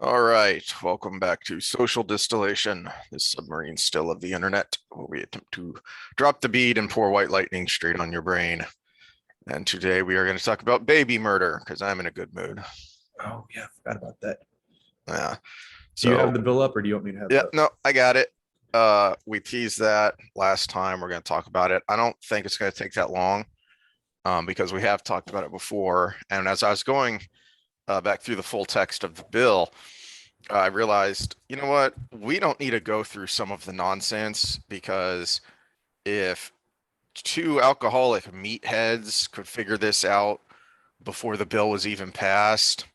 All right, welcome back to Social Distillation, this submarine still of the internet, where we attempt to drop the bead and pour white lightning straight on your brain. And today we are going to talk about baby murder because I'm in a good mood. Oh yeah, forgot about that. Yeah. Do you So, have the bill up or do you want me to have it yeah, up? no, I got it. We teased that last time. We're going to talk about it. I don't think it's going to take that long, because we have talked about it before. And as I was going back through the full text of the bill, I realized, you know what? We don't need to go through some of the nonsense because if two alcoholic meatheads could figure this out before the bill was even passed,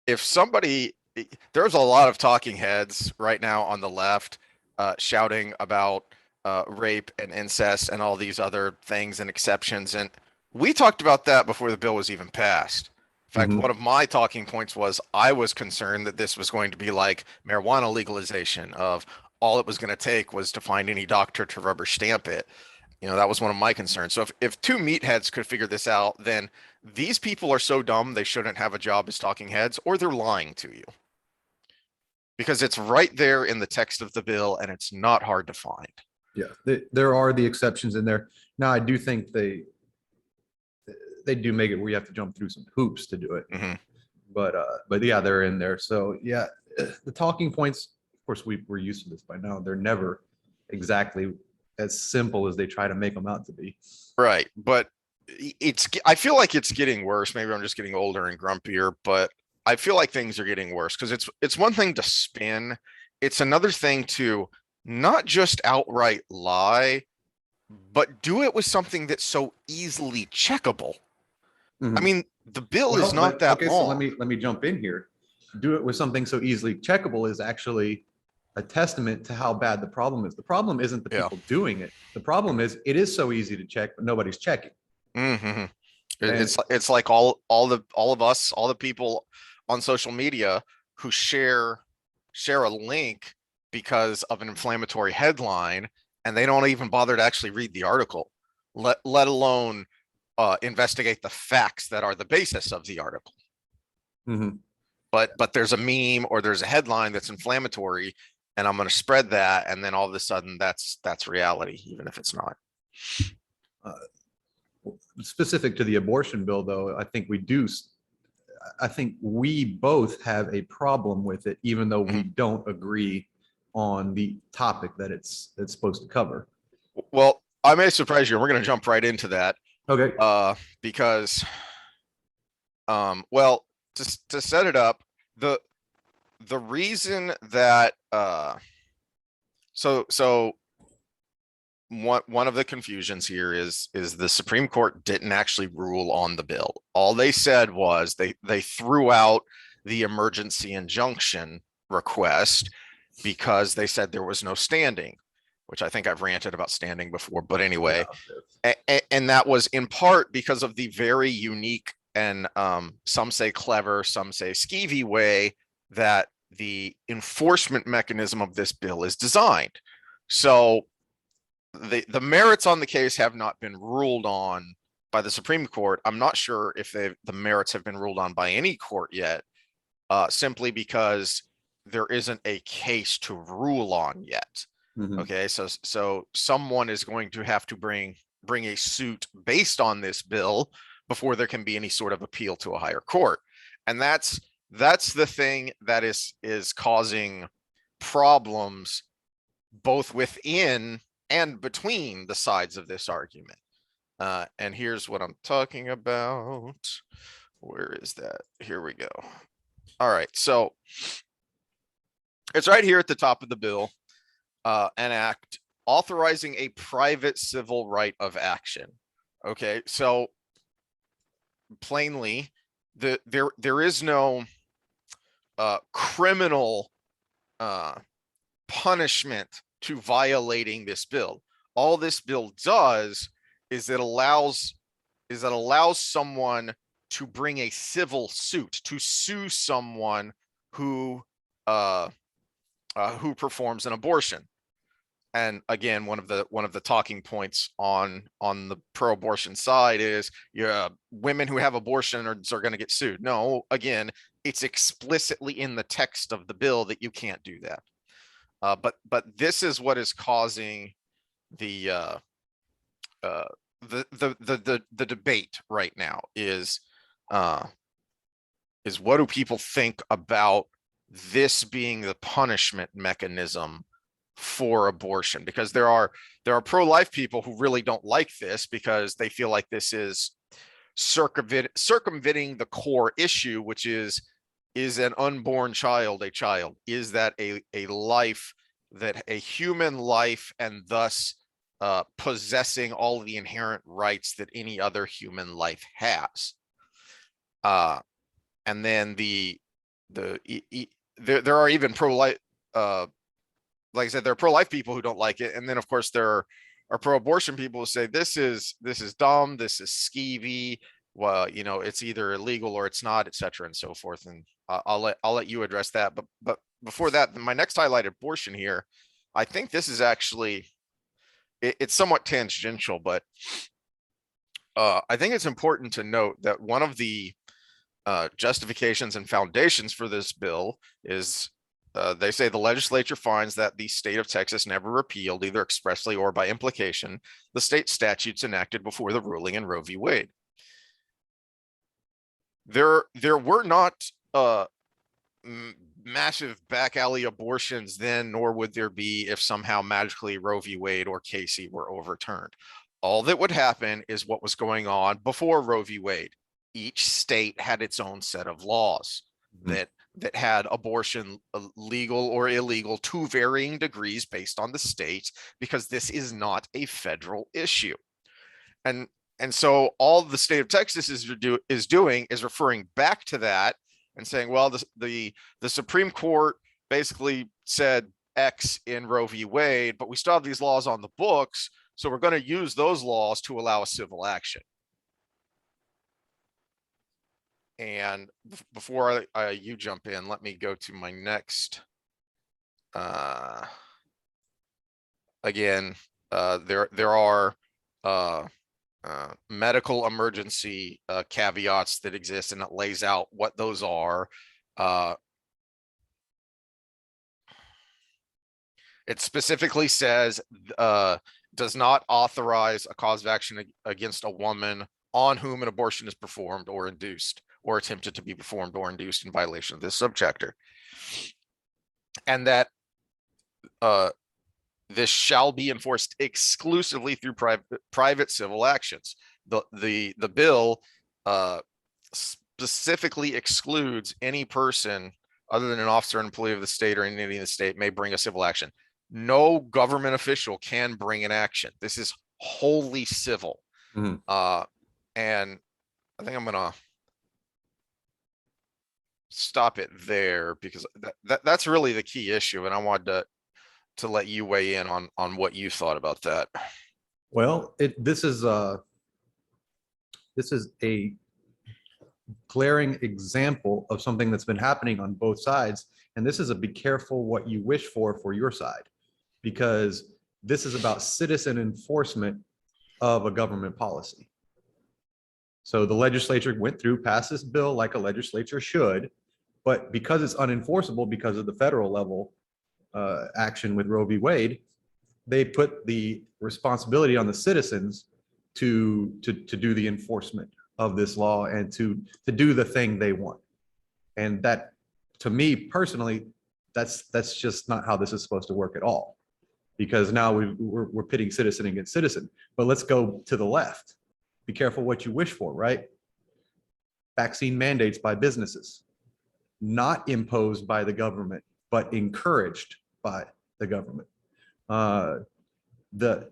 if somebody, there's a lot of talking heads right now on the left shouting about rape and incest and all these other things and exceptions. And we talked about that before the bill was even passed. In fact, Hmm. one of my talking points was I was concerned that this was going to be like marijuana legalization of all it was going to take was to find any doctor to rubber stamp it. That was one of my concerns. So if two meatheads could figure this out, then these people are so dumb they shouldn't have a job as talking heads, or they're lying to you because it's right there in the text of the bill and it's not hard to find. Yeah, there are the exceptions in there. Now, I do think they do make it where you have to jump through some hoops to do it. Hmm. But yeah, they're in there. So yeah, the talking points. Of course, we're used to this by now. They're never exactly as simple as they try to make them out to be. Right. But I feel like it's getting worse. Maybe I'm just getting older and grumpier, but I feel like things are getting worse because it's one thing to spin. It's another thing to not just outright lie, but do it with something that's so easily checkable. I Mhm. mean, the bill is Well, not but that okay, so let long. me let me jump in here. Do it with something so easily checkable is actually a testament to how bad the problem is. The problem isn't the Yeah. people doing it. The problem is it is so easy to check, but nobody's checking. Hmm. And It's like all of us, all the people on social media who share a link because of an inflammatory headline, and they don't even bother to actually read the article, let alone investigate the facts that are the basis of the article. Mhm. But there's a meme or there's a headline that's inflammatory, and I'm going to spread that, and then all of a sudden that's reality, even if it's not. uh, specific to the abortion bill, though, I think we both have a problem with it, even though we Mhm. don't agree on the topic that it's supposed to cover. Well, I may surprise you. We're going to jump right into that Okay. because well, to set it up, the the reason that so one of the confusions here is the Supreme Court didn't actually rule on the bill. All they said was they threw out the emergency injunction request because they said there was no standing, which I think I've ranted about standing before. But anyway, Yeah. and that was in part because of the very unique and some say clever, some say skeevy way that the enforcement mechanism of this bill is designed. So the merits on the case have not been ruled on by the Supreme Court. I'm not sure if the merits have been ruled on by any court yet, simply because there isn't a case to rule on yet. Mhm. Okay, so someone is going to have to bring a suit based on this bill before there can be any sort of appeal to a higher court, and that's the thing that is causing problems both within and between the sides of this argument. And here's what I'm talking about. Where is that? Here we go. All right, so it's right here at the top of the bill. An act authorizing a private civil right of action. Okay, so plainly, there is no criminal uh, punishment to violating this bill. All this bill does is it allows someone to bring a civil suit to sue someone who uh, who performs an abortion. and again, one of the talking points on the pro-abortion side is, yeah, women who have abortions are going to get sued. No, again, it's explicitly in the text of the bill that you can't do that. But this is what is causing the the debate right now uh, is what do people think about this being the punishment mechanism for abortion? Because there are pro-life people who really don't like this because they feel like this is circumventing the core issue, which is an unborn child a child? Is that a life, that a human life, and thus possessing all the inherent rights that any other human life has? And then there are even pro-life, like I said, there are pro-life people who don't like it, and then of course there are pro-abortion people who say this is dumb, this is skeevy. Well, you know, it's either illegal or it's not, etc., and so forth. And I'll let you address that. But before that, my next highlighted portion here, I think this is actually it's somewhat tangential, but I think it's important to note that one of the justifications and foundations for this bill is they say the legislature finds that the state of Texas never repealed, either expressly or by implication, the state statutes enacted before the ruling in Roe v. Wade. There were not massive back alley abortions then, nor would there be if somehow magically Roe v. Wade or Casey were overturned. All that would happen is what was going on before Roe v. Wade. Each state had its own set of laws that had abortion legal or illegal to varying degrees based on the state, because this is not a federal issue. And so all the state of Texas is doing is referring back to that and saying, well, the Supreme Court basically said X in Roe v. Wade, but we still have these laws on the books, so we're going to use those laws to allow a civil action. And before you jump in, let me go to my next. Again, there are medical emergency caveats that exist, and it lays out what those are. It specifically says does not authorize a cause of action against a woman on whom an abortion is performed or induced or attempted to be performed or induced in violation of this subchapter. And that this shall be enforced exclusively through private civil actions. The bill specifically excludes any person other than an officer and employee of the state or entity in the state may bring a civil action. No government official can bring an action. This is wholly civil. And I think I'm gonna stop it there, because that's really the key issue, and I wanted to let you weigh in on what you thought about that. Well, this is a glaring example of something that's been happening on both sides, and this is a be careful what you wish for your side, because this is about citizen enforcement of a government policy. So the legislature went through, passed this bill like a legislature should, but because it's unenforceable because of the federal level action with Roe v. Wade, they put the responsibility on the citizens to do the enforcement of this law and to do the thing they want. And that, to me personally, that's just not how this is supposed to work at all, because now we're pitting citizen against citizen. But let's go to the left. Be careful what you wish for, right? Vaccine mandates by businesses, not imposed by the government, but encouraged by the government.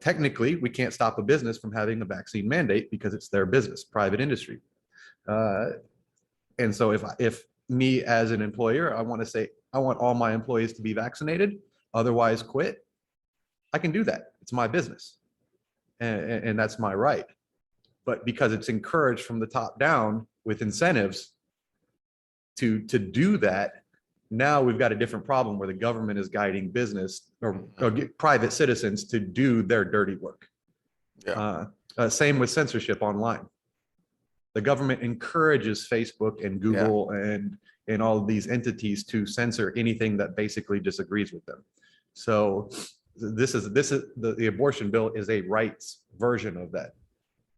Technically, we can't stop a business from having a vaccine mandate because it's their business, private industry. And so if me as an employer, I want to say, I want all my employees to be vaccinated, otherwise quit, I can do that. It's my business. And that's my right. But because it's encouraged from the top down with incentives to do that, Now we've got a different problem where the government is guiding business or private citizens to do their dirty work. Yeah. Same with censorship online. The government encourages Facebook and Yeah. Google and all of these entities to censor anything that basically disagrees with them. So this is the abortion bill is a rights version of that.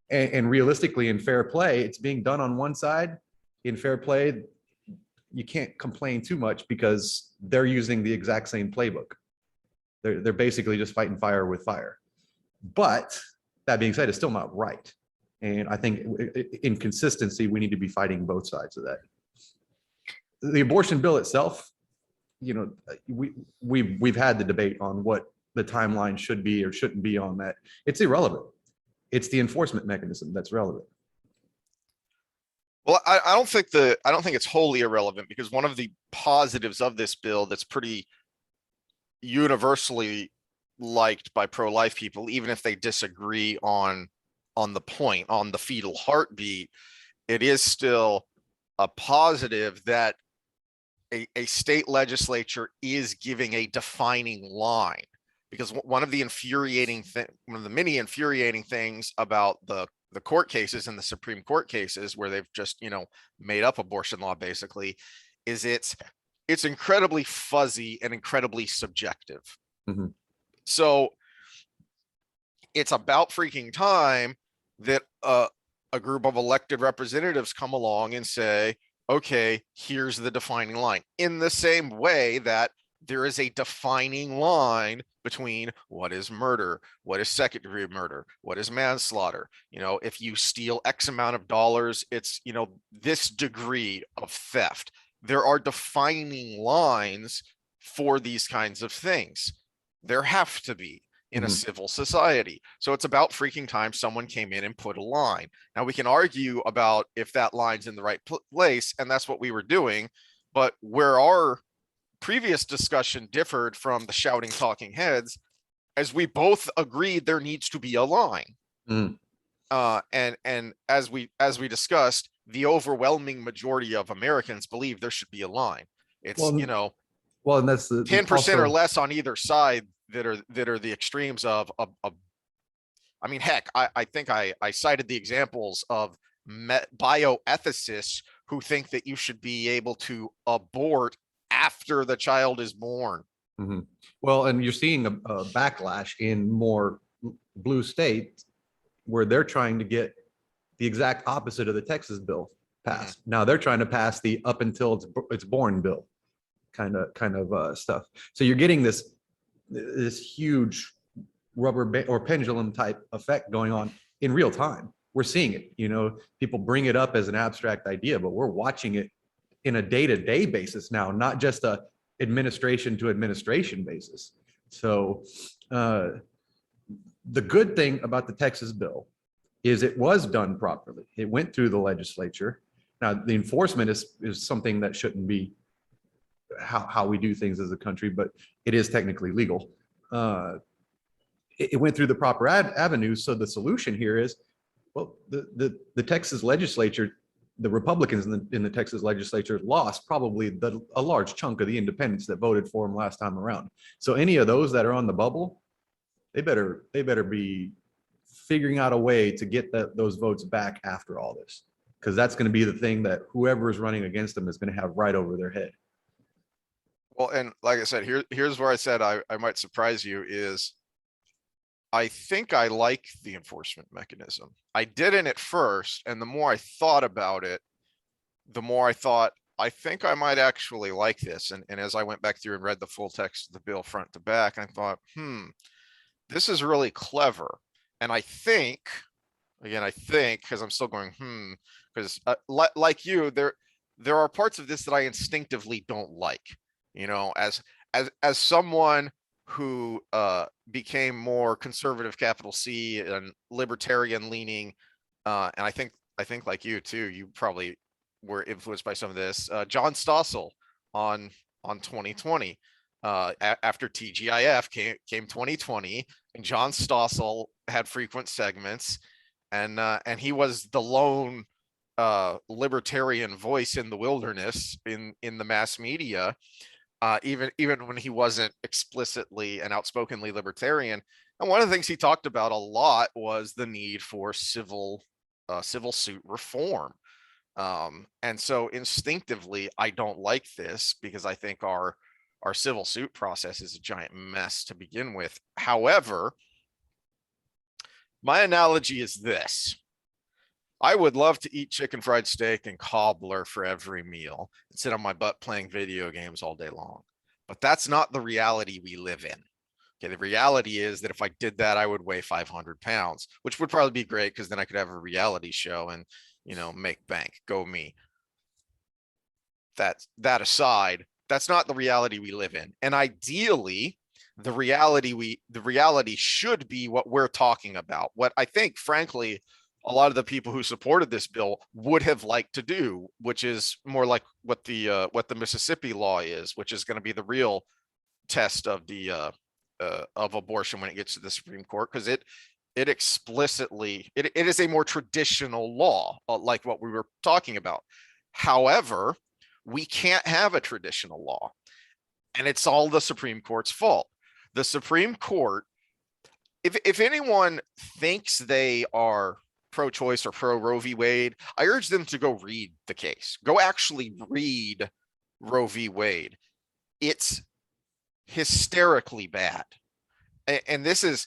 And realistically, in fair play, it's being done on one side. In fair play, you can't complain too much because they're using the exact same playbook. They're basically just fighting fire with fire. But that being said, it's still not right. And I think in consistency, we need to be fighting both sides of that. The abortion bill itself, you know, we've had the debate on what the timeline should be or shouldn't be on that. It's irrelevant. It's the enforcement mechanism that's relevant. Well, I don't think it's wholly irrelevant, because one of the positives of this bill that's pretty universally liked by pro-life people, even if they disagree on the point, on the fetal heartbeat, it is still a positive that a state legislature is giving a defining line. Because one of the many infuriating things about the court cases and the Supreme Court cases where they've just, made up abortion law basically, is it's incredibly fuzzy and incredibly subjective. Mm-hmm. So it's about freaking time that a group of elected representatives come along and say, okay, here's the defining line. In the same way that there is a defining line between what is murder, what is second degree murder, what is manslaughter. If you steal X amount of dollars, it's, this degree of theft. There are defining lines for these kinds of things. There have to be in a civil society. So it's about freaking time someone came in and put a line. Now we can argue about if that line's in the right place, and that's what we were doing. But where our previous discussion differed from the shouting talking heads, as we both agreed there needs to be a line. And as we discussed, the overwhelming majority of Americans believe there should be a line. It's well, and that's 10% or less on either side that are the extremes of I mean, heck, I think I cited the examples of bioethicists who think that you should be able to abort after the child is born. Mm-hmm. Well, and you're seeing a backlash in more blue states where they're trying to get the exact opposite of the Texas bill passed. Mm-hmm. Now they're trying to pass the up until it's born bill kind of stuff. So you're getting this huge rubber or pendulum type effect going on in real time. We're seeing it. People bring it up as an abstract idea, but we're watching it in a day-to-day basis now, not just a administration to administration basis. So the good thing about the Texas bill is it was done properly. It went through the legislature. Now the enforcement is something that shouldn't be how we do things as a country, but it is technically legal. It went through the proper avenues. So the solution here is, well, the Texas legislature, the Republicans in the Texas legislature lost probably a large chunk of the independents that voted for them last time around. So any of those that are on the bubble, they better be figuring out a way to get those votes back after all this, because that's going to be the thing that whoever is running against them is going to have right over their head. Well, and like I said, here's where I said I might surprise you is I think I like the enforcement mechanism. I didn't at first, and the more I thought about it, the more I thought, I think I might actually like this. And as I went back through and read the full text of the bill front to back, I thought, this is really clever. And I think, because I'm still going, because like you, there are parts of this that I instinctively don't like. As someone who became more conservative, capital C, and libertarian leaning, and I think like you too, you probably were influenced by some of this. John Stossel on 2020, after TGIF came 2020, and John Stossel had frequent segments, and he was the lone libertarian voice in the wilderness in the mass media, even when he wasn't explicitly and outspokenly libertarian. And one of the things he talked about a lot was the need for civil suit reform. And so instinctively, I don't like this because I think our civil suit process is a giant mess to begin with. However, my analogy is this. I would love to eat chicken fried steak and cobbler for every meal and sit on my butt playing video games all day long. But that's not the reality we live in. Okay, the reality is that if I did that, I would weigh 500 pounds, which would probably be great because then I could have a reality show and, make bank. Go me. That aside, that's not the reality we live in. And ideally, the reality should be what we're talking about. What I think, frankly, a lot of the people who supported this bill would have liked to do, which is more like what the Mississippi law is, which is going to be the real test of the of abortion when it gets to the Supreme Court, because it explicitly it is a more traditional law, like what we were talking about. However, we can't have a traditional law, and it's all the Supreme Court's fault. The Supreme Court, if anyone thinks they are pro-choice or pro Roe v. Wade, I urge them to go read the case. Go actually read Roe v. Wade. It's hysterically bad. And this is,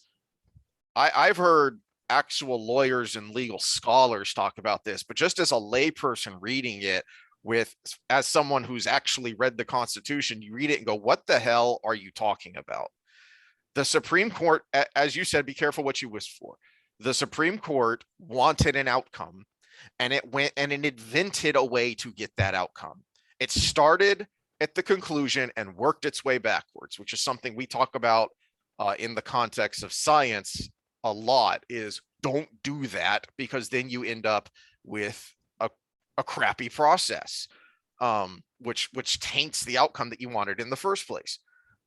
I've heard actual lawyers and legal scholars talk about this, but just as a layperson reading it, as someone who's actually read the Constitution, you read it and go, what the hell are you talking about? The Supreme Court, as you said, be careful what you wish for. The Supreme Court wanted an outcome, and it went and it invented a way to get that outcome. It started at the conclusion and worked its way backwards, which is something we talk about in the context of science a lot. Is don't do that, because then you end up with a crappy process, which taints the outcome that you wanted in the first place.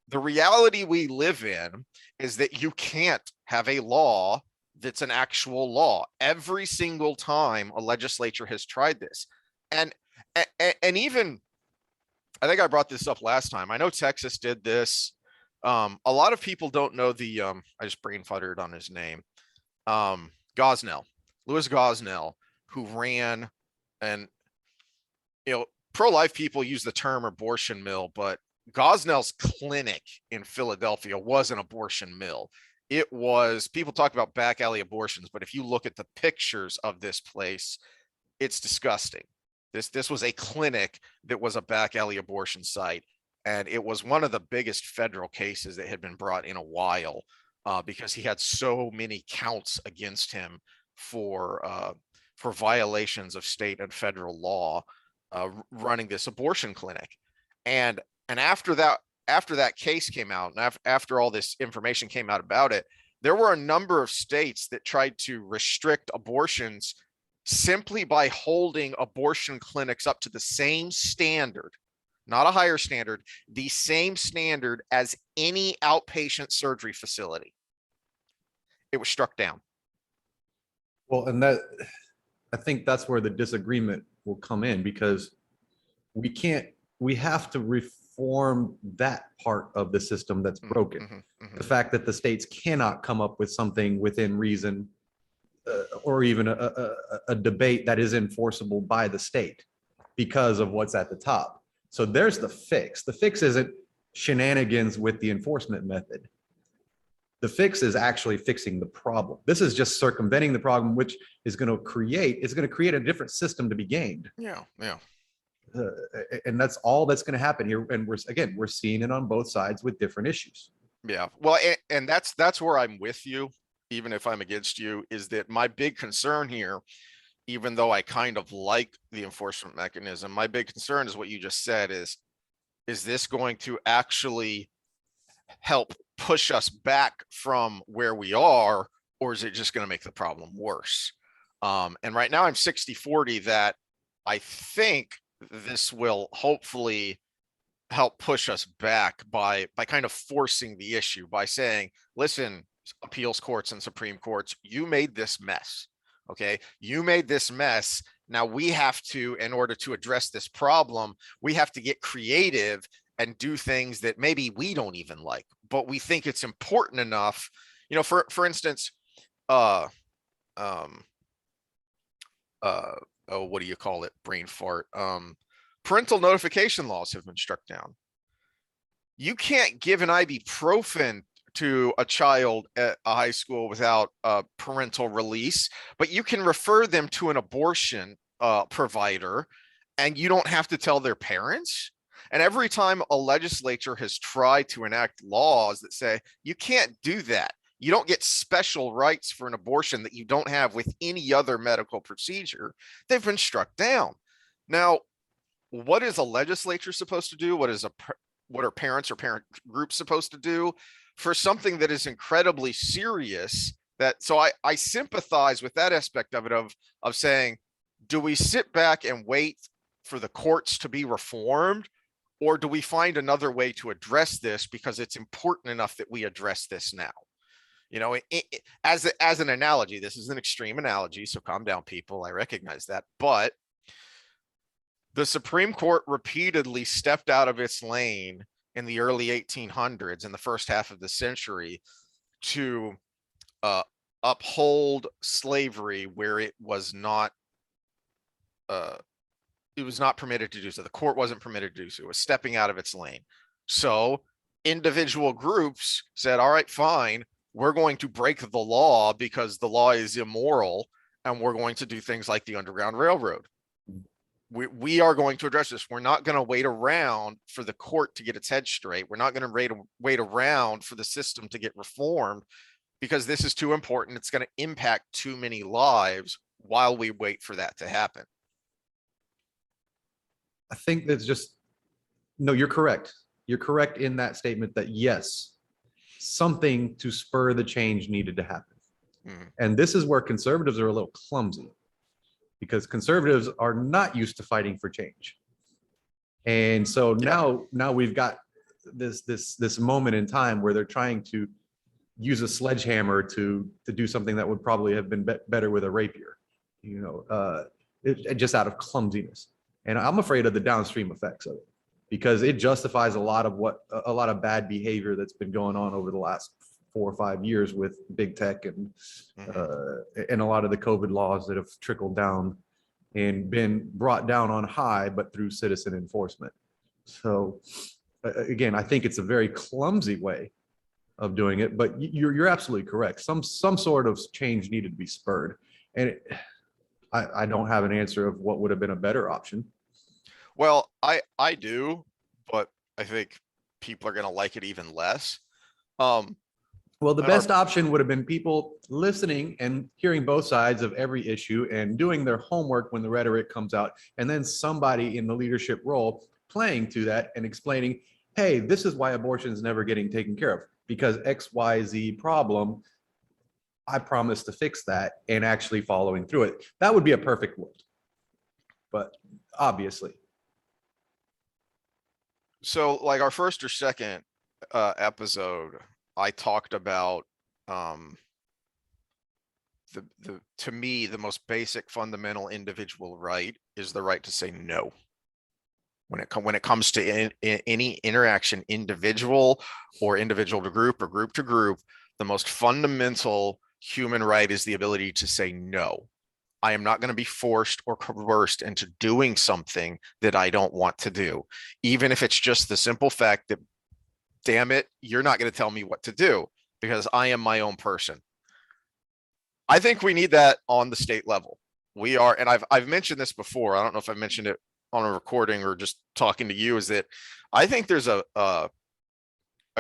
The reality we live in is that you can't have a law that's an actual law every single time a legislature has tried this. And even, I think I brought this up last time. I know Texas did this. A lot of people don't know I just brain futtered on his name. Gosnell, Louis Gosnell, who ran, and pro-life people use the term abortion mill, but Gosnell's clinic in Philadelphia was an abortion mill. It was, people talk about back alley abortions, but if you look at the pictures of this place, it's disgusting. This was a clinic that was a back alley abortion site, and it was one of the biggest federal cases that had been brought in a while, because he had so many counts against him for violations of state and federal law, running this abortion clinic. And after that case came out, and after all this information came out about it, there were a number of states that tried to restrict abortions simply by holding abortion clinics up to the same standard, not a higher standard, the same standard as any outpatient surgery facility. It was struck down. Well, and I think that's where the disagreement will come in, because we have to reform that part of the system that's broken. Mm-hmm, mm-hmm. The fact that the states cannot come up with something within reason, or even a debate that is enforceable by the state because of what's at the top. So there's the fix. The fix isn't shenanigans with the enforcement method. The fix is actually fixing the problem. This is just circumventing the problem, which is going to create a different system to be gained. Yeah. And that's all that's going to happen here. And we're seeing it on both sides with different issues. Yeah. Well, and that's where I'm with you, even if I'm against you, is that my big concern here, even though I kind of like the enforcement mechanism, my big concern is what you just said is this going to actually help push us back from where we are, or is it just going to make the problem worse? And right now I'm 60-40 that I think this will hopefully help push us back by kind of forcing the issue, by saying, listen, appeals courts and Supreme Courts, you made this mess. Okay. You made this mess. Now we have to, in order to address this problem, we have to get creative and do things that maybe we don't even like, but we think it's important enough. For instance, uh, um, oh, what do you call it? Brain fart. Parental notification laws have been struck down. You can't give an ibuprofen to a child at a high school without parental release, but you can refer them to an abortion provider, and you don't have to tell their parents. And every time a legislature has tried to enact laws that say you can't do that, you don't get special rights for an abortion that you don't have with any other medical procedure, they've been struck down. Now, what is a legislature supposed to do? What are parents or parent groups supposed to do for something that is incredibly serious? I sympathize with that aspect of it, of saying, do we sit back and wait for the courts to be reformed, or do we find another way to address this because it's important enough that we address this now? As an analogy, this is an extreme analogy, so calm down, people. I recognize that, but the Supreme Court repeatedly stepped out of its lane in the early 1800s, in the first half of the century, to uphold slavery where it was not permitted to do so. The court wasn't permitted to do so. It was stepping out of its lane. So individual groups said, all right, fine, we're going to break the law because the law is immoral, and we're going to do things like the Underground Railroad. We are going to address this. We're not going to wait around for the court to get its head straight. We're not going to wait around for the system to get reformed, because this is too important. It's going to impact too many lives while we wait for that to happen. I think that's just, no, you're correct. You're correct in that statement that yes, something to spur the change needed to happen. And this is where conservatives are a little clumsy, because conservatives are not used to fighting for change. And so now we've got this moment in time where they're trying to use a sledgehammer to do something that would probably have been better with a rapier, just out of clumsiness. And I'm afraid of the downstream effects of it, because it justifies a lot of bad behavior that's been going on over the last 4 or 5 years with big tech and a lot of the COVID laws that have trickled down and been brought down on high, but through citizen enforcement. So again, I think it's a very clumsy way of doing it, but you're absolutely correct. Some sort of change needed to be spurred, and I don't have an answer of what would have been a better option. Well, I do, but I think people are going to like it even less. Well, the best option would have been people listening and hearing both sides of every issue and doing their homework when the rhetoric comes out, and then somebody in the leadership role playing to that and explaining, hey, this is why abortion is never getting taken care of, because XYZ problem. I promise to fix that, and actually following through it. That would be a perfect world. But obviously. So like our first or second episode, I talked about to me, the most basic fundamental individual right is the right to say no. When it comes to any interaction, individual or individual to group or group to group, the most fundamental human right is the ability to say no. I am not going to be forced or coerced into doing something that I don't want to do, even if it's just the simple fact that, damn it, you're not going to tell me what to do because I am my own person. I think we need that on the state level. We are, and I've mentioned this before. I don't know if I've mentioned it on a recording or just talking to you, is that I think there's a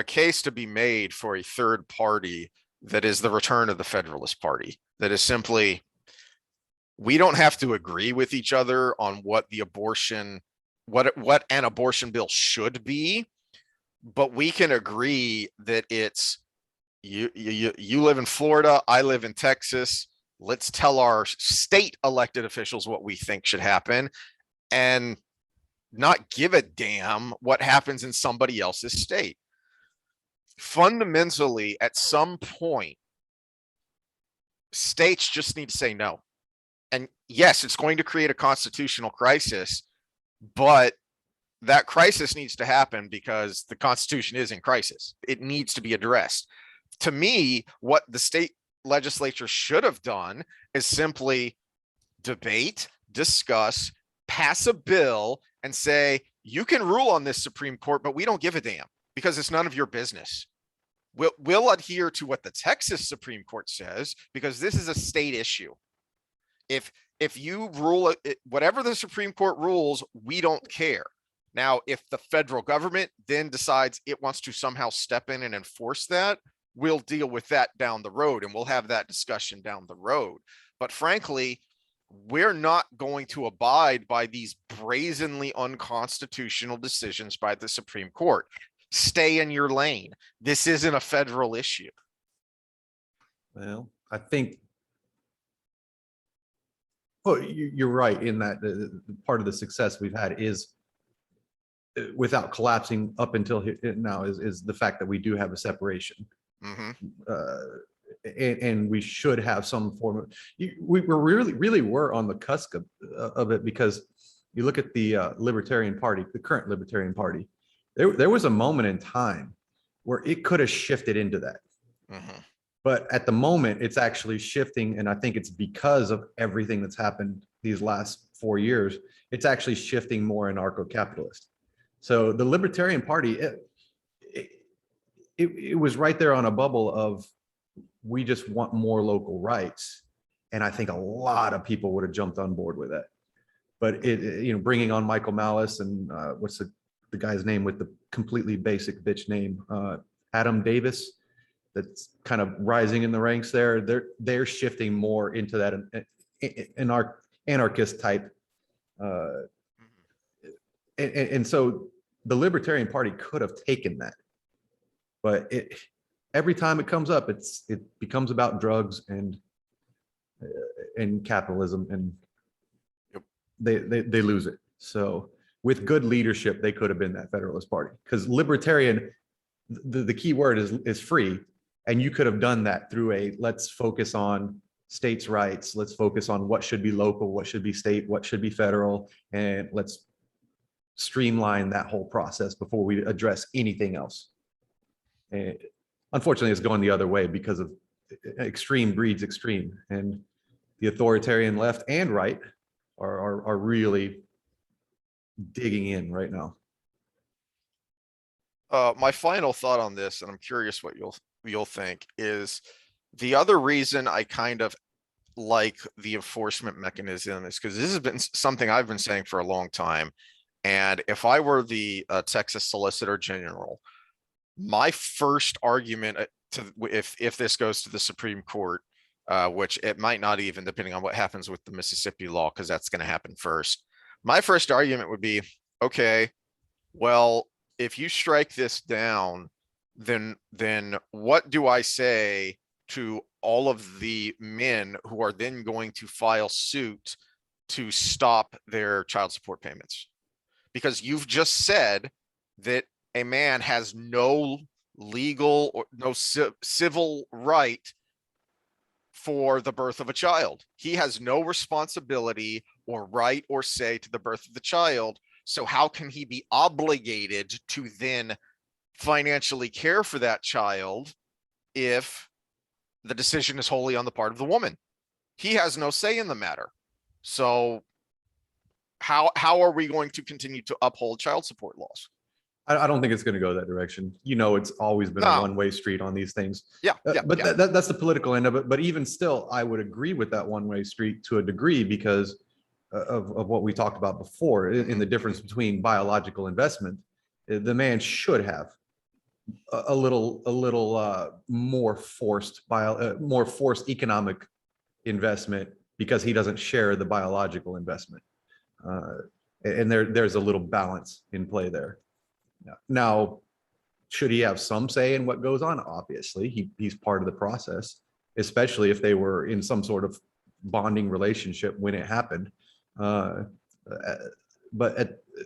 case to be made for a third party that is the return of the Federalist Party. That is simply, we don't have to agree with each other on what an abortion bill should be, but we can agree that it's you live in Florida, I live in Texas. Let's tell our state elected officials what we think should happen, and not give a damn what happens in somebody else's state. Fundamentally, at some point, states just need to say no. And yes, it's going to create a constitutional crisis, but that crisis needs to happen because the Constitution is in crisis. It needs to be addressed. To me, what the state legislature should have done is simply debate, discuss, pass a bill, and say, you can rule on this Supreme Court, but we don't give a damn because it's none of your business. We'll adhere to what the Texas Supreme Court says because this is a state issue. If you rule it, whatever the Supreme Court rules, we don't care. Now, if the federal government then decides it wants to somehow step in and enforce that, we'll deal with that down the road and we'll have that discussion down the road. But frankly, we're not going to abide by these brazenly unconstitutional decisions by the Supreme Court. Stay in your lane. This isn't a federal issue. Well, I think, well, you're right in that part of the success we've had is without collapsing up until now is the fact that we do have a separation. Mm-hmm. And we should have some form of, we were really were on the cusp of it, because you look at the Libertarian Party, the current Libertarian Party, there was a moment in time where it could have shifted into that. Mm-hmm. But at the moment, it's actually shifting. And I think it's because of everything that's happened these last 4 years, it's actually shifting more anarcho-capitalist. So the Libertarian Party, it was right there on a bubble of, we just want more local rights. And I think a lot of people would have jumped on board with that. But bringing on Michael Malice and what's the guy's name with the completely basic bitch name, Adam Davis, that's kind of rising in the ranks there. They're shifting more into that anarchist type. And so the Libertarian Party could have taken that, but every time it comes up, it becomes about drugs and capitalism, and they lose it. So with good leadership, they could have been that Federalist Party, because libertarian, the key word is free, and you could have done that through let's focus on states' rights, let's focus on what should be local, what should be state, what should be federal, and let's streamline that whole process before we address anything else. And unfortunately, it's going the other way because of extreme breeds extreme, and the authoritarian left and right are really digging in right now. My final thought on this, and I'm curious what you'll think, is the other reason I kind of like the enforcement mechanism is because this has been something I've been saying for a long time. And if I were the Texas Solicitor General, my first argument if this goes to the Supreme Court, which it might not even, depending on what happens with the Mississippi law, because that's going to happen first. My first argument would be, okay, well, if you strike this down, then what do I say to all of the men who are then going to file suit to stop their child support payments? Because you've just said that a man has no legal or no civil right for the birth of a child. He has no responsibility or right or say to the birth of the child. So how can he be obligated to then financially care for that child if the decision is wholly on the part of the woman? He has no say in the matter. So how are we going to continue to uphold child support laws? I don't think it's going to go that direction. It's always been a one-way street on these things. Yeah. But that's the political end of it. But even still, I would agree with that one-way street to a degree because of what we talked about before in the difference between biological investment. The man should have a little more forced economic investment because he doesn't share the biological investment. And there's a little balance in play there. Now, should he have some say in what goes on? Obviously, he's part of the process, especially if they were in some sort of bonding relationship when it happened. But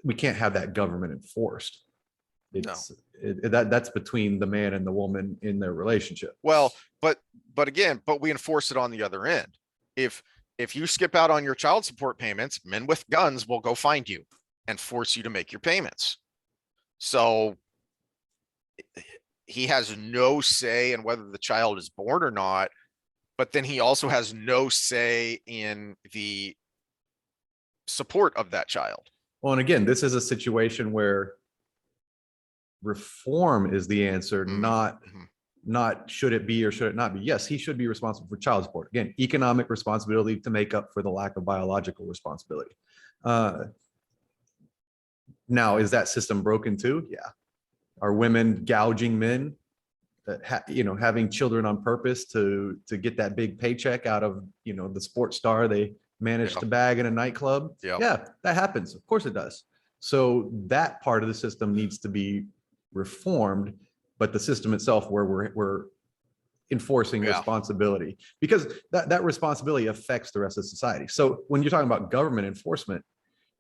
we can't have that government enforced. That's between the man and the woman in their relationship. Well, but we enforce it on the other end. If if you skip out on your child support payments, men with guns will go find you and force you to make your payments. So he has no say in whether the child is born or not, but then he also has no say in the support of that child. Well, and again, this is a situation where reform is the answer, not should it be or should it not be. Yes, he should be responsible for child support. Again, economic responsibility to make up for the lack of biological responsibility. Now, is that system broken too? Yeah. Are women gouging men? Having children on purpose to get that big paycheck out of the sports star they managed to bag in a nightclub. Yeah, that happens. Of course it does. So that part of the system needs to be reformed, but the system itself where we're enforcing responsibility, because that responsibility affects the rest of society. So when you're talking about government enforcement,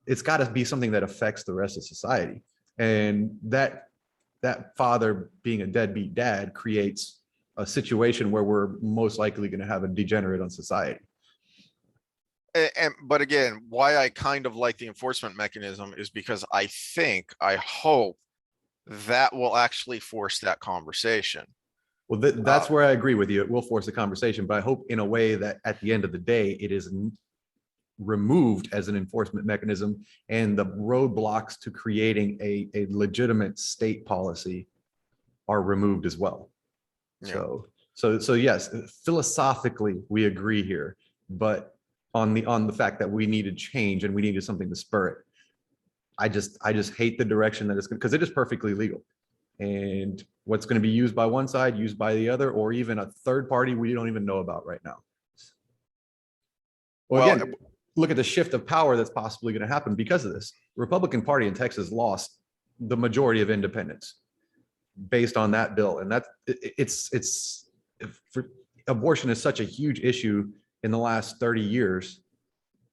it's got to be something that affects the rest of society. And that father being a deadbeat dad creates a situation where we're most likely going to have a degenerate on society. But again, why I kind of like the enforcement mechanism is because I hope that will actually force that conversation. Well, that's where I agree with you. It will force the conversation, but I hope in a way that at the end of the day, it is removed as an enforcement mechanism, and the roadblocks to creating a legitimate state policy are removed as well. Yeah. So yes, philosophically we agree here, but on the fact that we needed change and we needed something to spur it. I just hate the direction that it's going, because it is perfectly legal, and what's going to be used by one side, used by the other, or even a third party we don't even know about right now. Well, again, look at the shift of power that's possibly going to happen because of this. Republican Party in Texas lost the majority of independents based on that bill, and abortion is such a huge issue in the last 30 years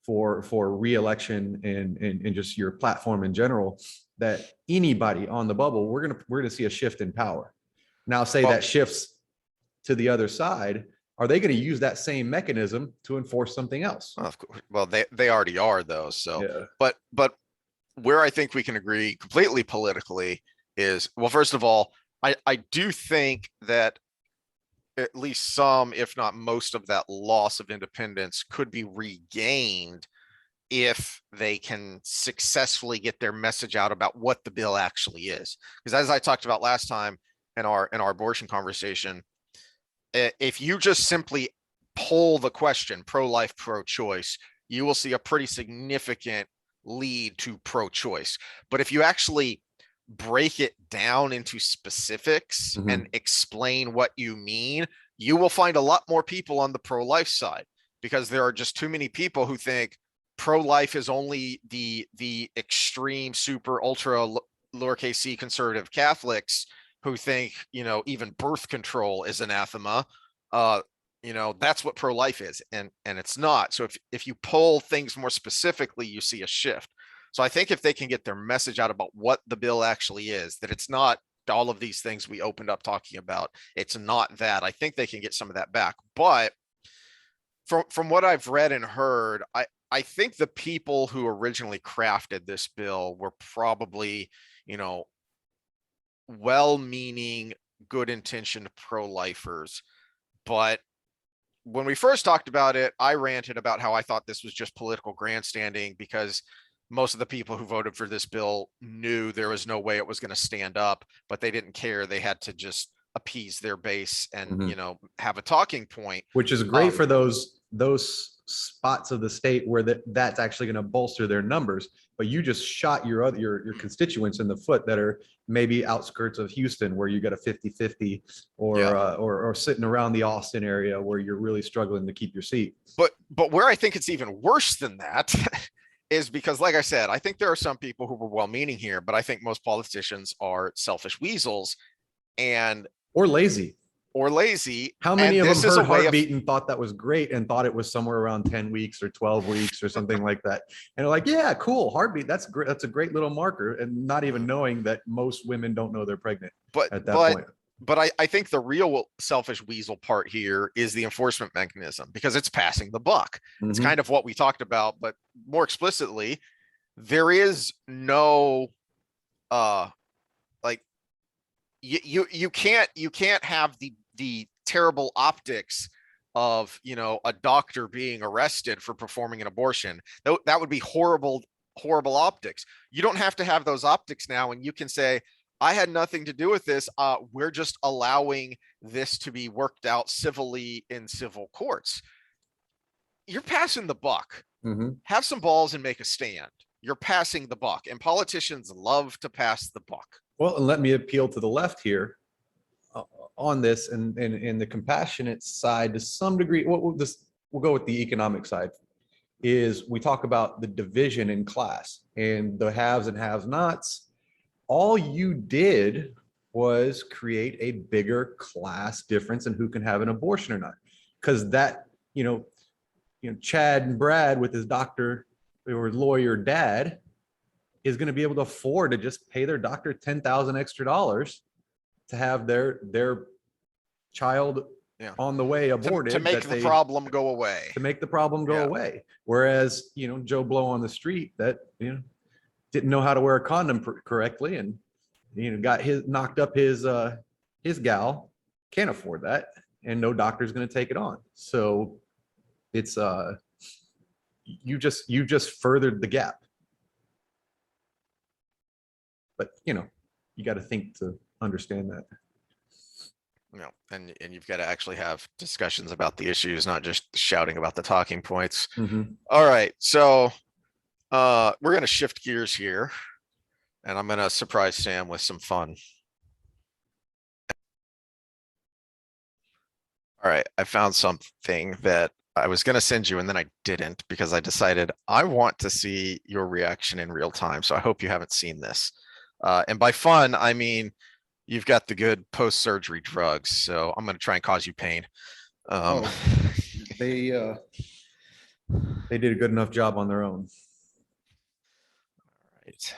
for re-election and just your platform in general, that anybody on the bubble, we're gonna see a shift in power. Now, say that shifts to the other side, are they going to use that same mechanism to enforce something else? Of course. Well, they already are though. So, yeah. But where I think we can agree completely politically is, well, first of all, I do think that at least some, if not most of that loss of independence could be regained if they can successfully get their message out about what the bill actually is. Because as I talked about last time in our abortion conversation, if you just simply poll the question pro-life, pro-choice, you will see a pretty significant lead to pro-choice. But if you actually break it down into specifics and explain what you mean, you will find a lot more people on the pro-life side, because there are just too many people who think pro-life is only the extreme super ultra lowercase c conservative Catholics who think, even birth control is anathema. That's what pro-life is, and it's not. So if you poll things more specifically, you see a shift. So I think if they can get their message out about what the bill actually is, that it's not all of these things we opened up talking about, it's not that, I think they can get some of that back. But from what I've read and heard, I think the people who originally crafted this bill were probably, well-meaning, good-intentioned pro-lifers. But when we first talked about it, I ranted about how I thought this was just political grandstanding, because most of the people who voted for this bill knew there was no way it was going to stand up, but they didn't care. They had to just appease their base and, have a talking point. Which is great for those spots of the state where that's actually going to bolster their numbers. But you just shot your constituents in the foot that are maybe outskirts of Houston, where you got a 50-50, or sitting around the Austin area where you're really struggling to keep your seat. But where I think it's even worse than that is because, like I said, I think there are some people who were well-meaning here, but I think most politicians are selfish weasels or lazy. How many of them heard Heartbeat and thought that was great and thought it was somewhere around 10 weeks or 12 weeks or something like that? And they're like, yeah, cool, Heartbeat, that's great. That's a great little marker. And not even knowing that most women don't know they're pregnant at that point. but I think the real selfish weasel part here is the enforcement mechanism, because it's passing the buck. It's Mhm. kind of what we talked about, but more explicitly, there is no uh like you can't have the terrible optics of, you know, a doctor being arrested for performing an abortion. That would be horrible optics. You don't have to have those optics now, and you can say, I had nothing to do with this. We're just allowing this to be worked out civilly in civil courts. You're passing the buck. Mhm. Have some balls and make a stand. You're passing the buck, and politicians love to pass the buck. Well, and let me appeal to the left here uh, on this, and the compassionate side to some degree. We'll go with the economic side. Is we talk about the division in class and the haves and have-nots. All you did was create a bigger class difference in who can have an abortion or not, because that, Chad and Brad with his doctor or lawyer dad is going to be able to afford to just pay their doctor 10,000 extra dollars to have their child Yeah. on the way To aborted, make that the they problem go away. to make the problem go Yeah. away. Whereas, Joe Blow on the street that, didn't know how to wear a condom correctly, and, got his knocked up his gal, can't afford that, and no doctor's going to take it on. So it's you just furthered the gap. But you got to think to understand that. And you've got to actually have discussions about the issues, not just shouting about the talking points. Mhm. All right, so we're going to shift gears here, and I'm going to surprise Sam with some fun. All right, I found something that I was going to send you, and then I didn't, because I decided I want to see your reaction in real time. So I hope you haven't seen this. And by fun, I mean you've got the good post-surgery drugs. So I'm going to try and cause you pain. Oh, they they did a good enough job on their own. Right.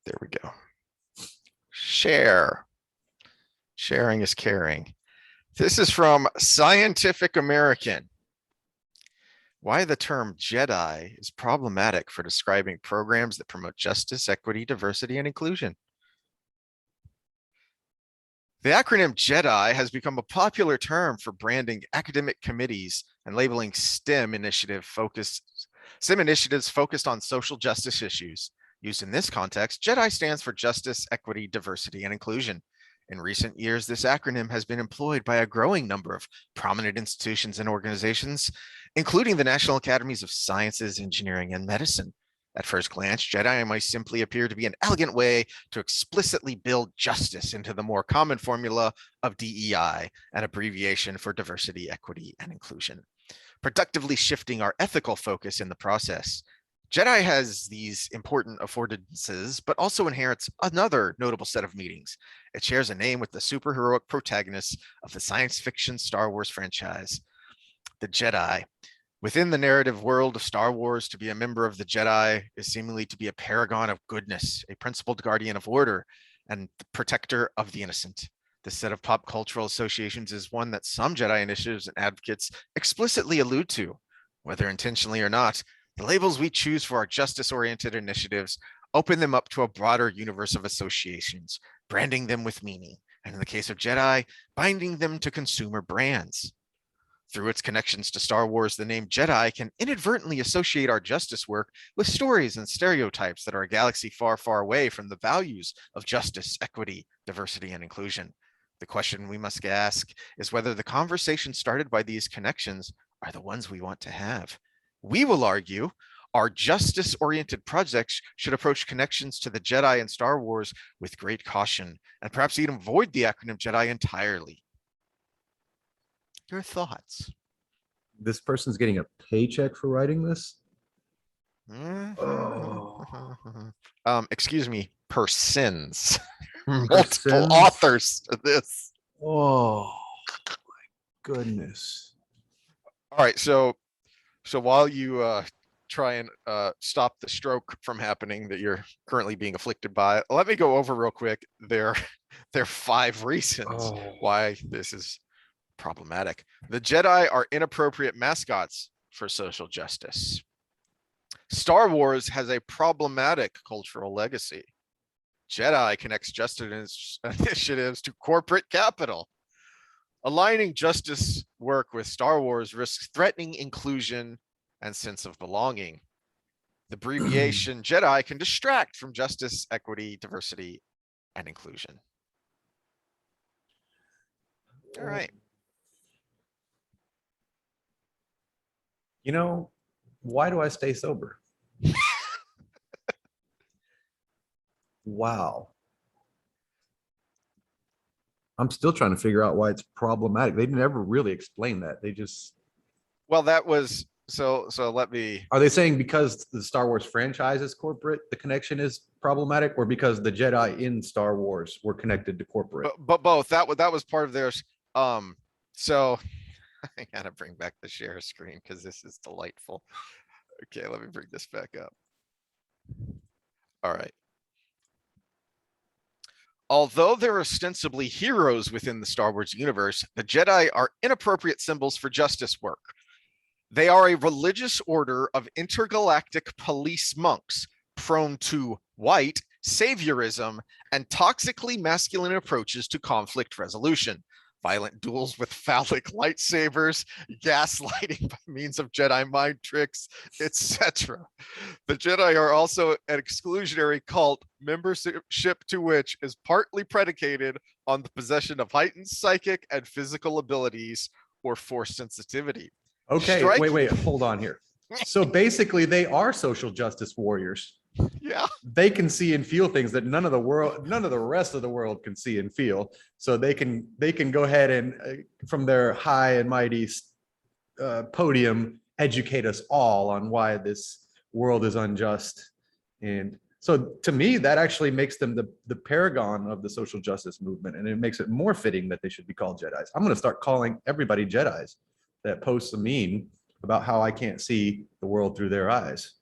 There we go. Share. Sharing is caring. This is from Scientific American. Why the term JEDI is problematic for describing programs that promote justice, equity, diversity, and inclusion. The acronym JEDI has become a popular term for branding academic committees and labeling STEM initiatives focused on social justice issues. Used in this context, JEDI stands for Justice, Equity, Diversity, and Inclusion. In recent years, this acronym has been employed by a growing number of prominent institutions and organizations, including the National Academies of Sciences, Engineering, and Medicine. At first glance, JEDI might simply appear to be an elegant way to explicitly build justice into the more common formula of DEI, an abbreviation for diversity, equity, and inclusion, productively shifting our ethical focus in the process. JEDI has these important affordances, but also inherits another notable set of meanings. It shares a name with the superheroic protagonists of the science fiction Star Wars franchise, the Jedi. Within the narrative world of Star Wars, to be a member of the Jedi is seemingly to be a paragon of goodness, a principled guardian of order, and the protector of the innocent. This set of pop cultural associations is one that some Jedi initiatives and advocates explicitly allude to. Whether intentionally or not, the labels we choose for our justice-oriented initiatives open them up to a broader universe of associations, branding them with meaning, and in the case of Jedi, binding them to consumer brands. Through its connections to Star Wars, the name Jedi can inadvertently associate our justice work with stories and stereotypes that are a galaxy far, far away from the values of justice, equity, diversity, and inclusion. The question we must ask is whether the conversations started by these connections are the ones we want to have. We will argue our justice-oriented projects should approach connections to the Jedi and Star Wars with great caution, and perhaps even avoid the acronym Jedi entirely. Your thoughts? This person's getting a paycheck for writing this. Excuse me, persons. Multiple Persons. authors to this. Oh my goodness. All right, so while you try and stop the stroke from happening that you're currently being afflicted by, let me go over real quick their 5 reasons Oh, why this is problematic. The Jedi are inappropriate mascots for social justice. Star Wars has a problematic cultural legacy. Jedi connects justice initiatives to corporate capital. Aligning justice work with Star Wars risks threatening inclusion and sense of belonging. The abbreviation JEDI can distract from justice, equity, diversity, and inclusion. All right. you know, why do I stay sober? Wow. I'm still trying to figure out why it's problematic. They never really explain that. They just, Well, that was so let me. are they saying because the Star Wars franchise is corporate, the connection is problematic, or because the Jedi in Star Wars were connected to corporate? But both. That was part of theirs. So I gotta bring back the share screen because this is delightful. Okay, let me bring this back up. All right. Although they're ostensibly heroes within the Star Wars universe, the Jedi are inappropriate symbols for justice work. They are a religious order of intergalactic police monks prone to white saviorism and toxically masculine approaches to conflict resolution, violent duels with phallic lightsabers, gaslighting by means of Jedi mind tricks, etc. The Jedi are also an exclusionary cult, membership to which is partly predicated on the possession of heightened psychic and physical abilities or force sensitivity. Okay, Strike. wait, hold on here. So basically, they are social justice warriors. Yeah. They can see and feel things that none of the rest of the world can see and feel. So they can go ahead and from their high and mighty podium educate us all on why this world is unjust. And so to me, that actually makes them the paragon of the social justice movement, and it makes it more fitting that they should be called Jedis. I'm going to start calling everybody Jedis that posts a meme about how I can't see the world through their eyes.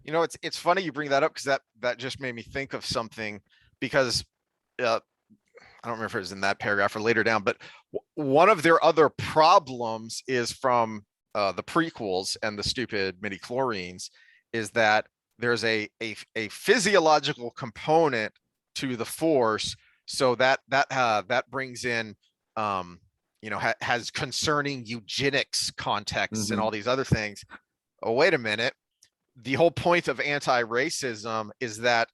You know, it's funny you bring that up because that just made me think of something because I don't remember if it was in that paragraph or later down, but one of their other problems is from the prequels and the stupid midi chlorines is that there's a physiological component to the force, so that brings in has concerning eugenics contexts and all these other things. Oh, wait a minute. The whole point of anti-racism is that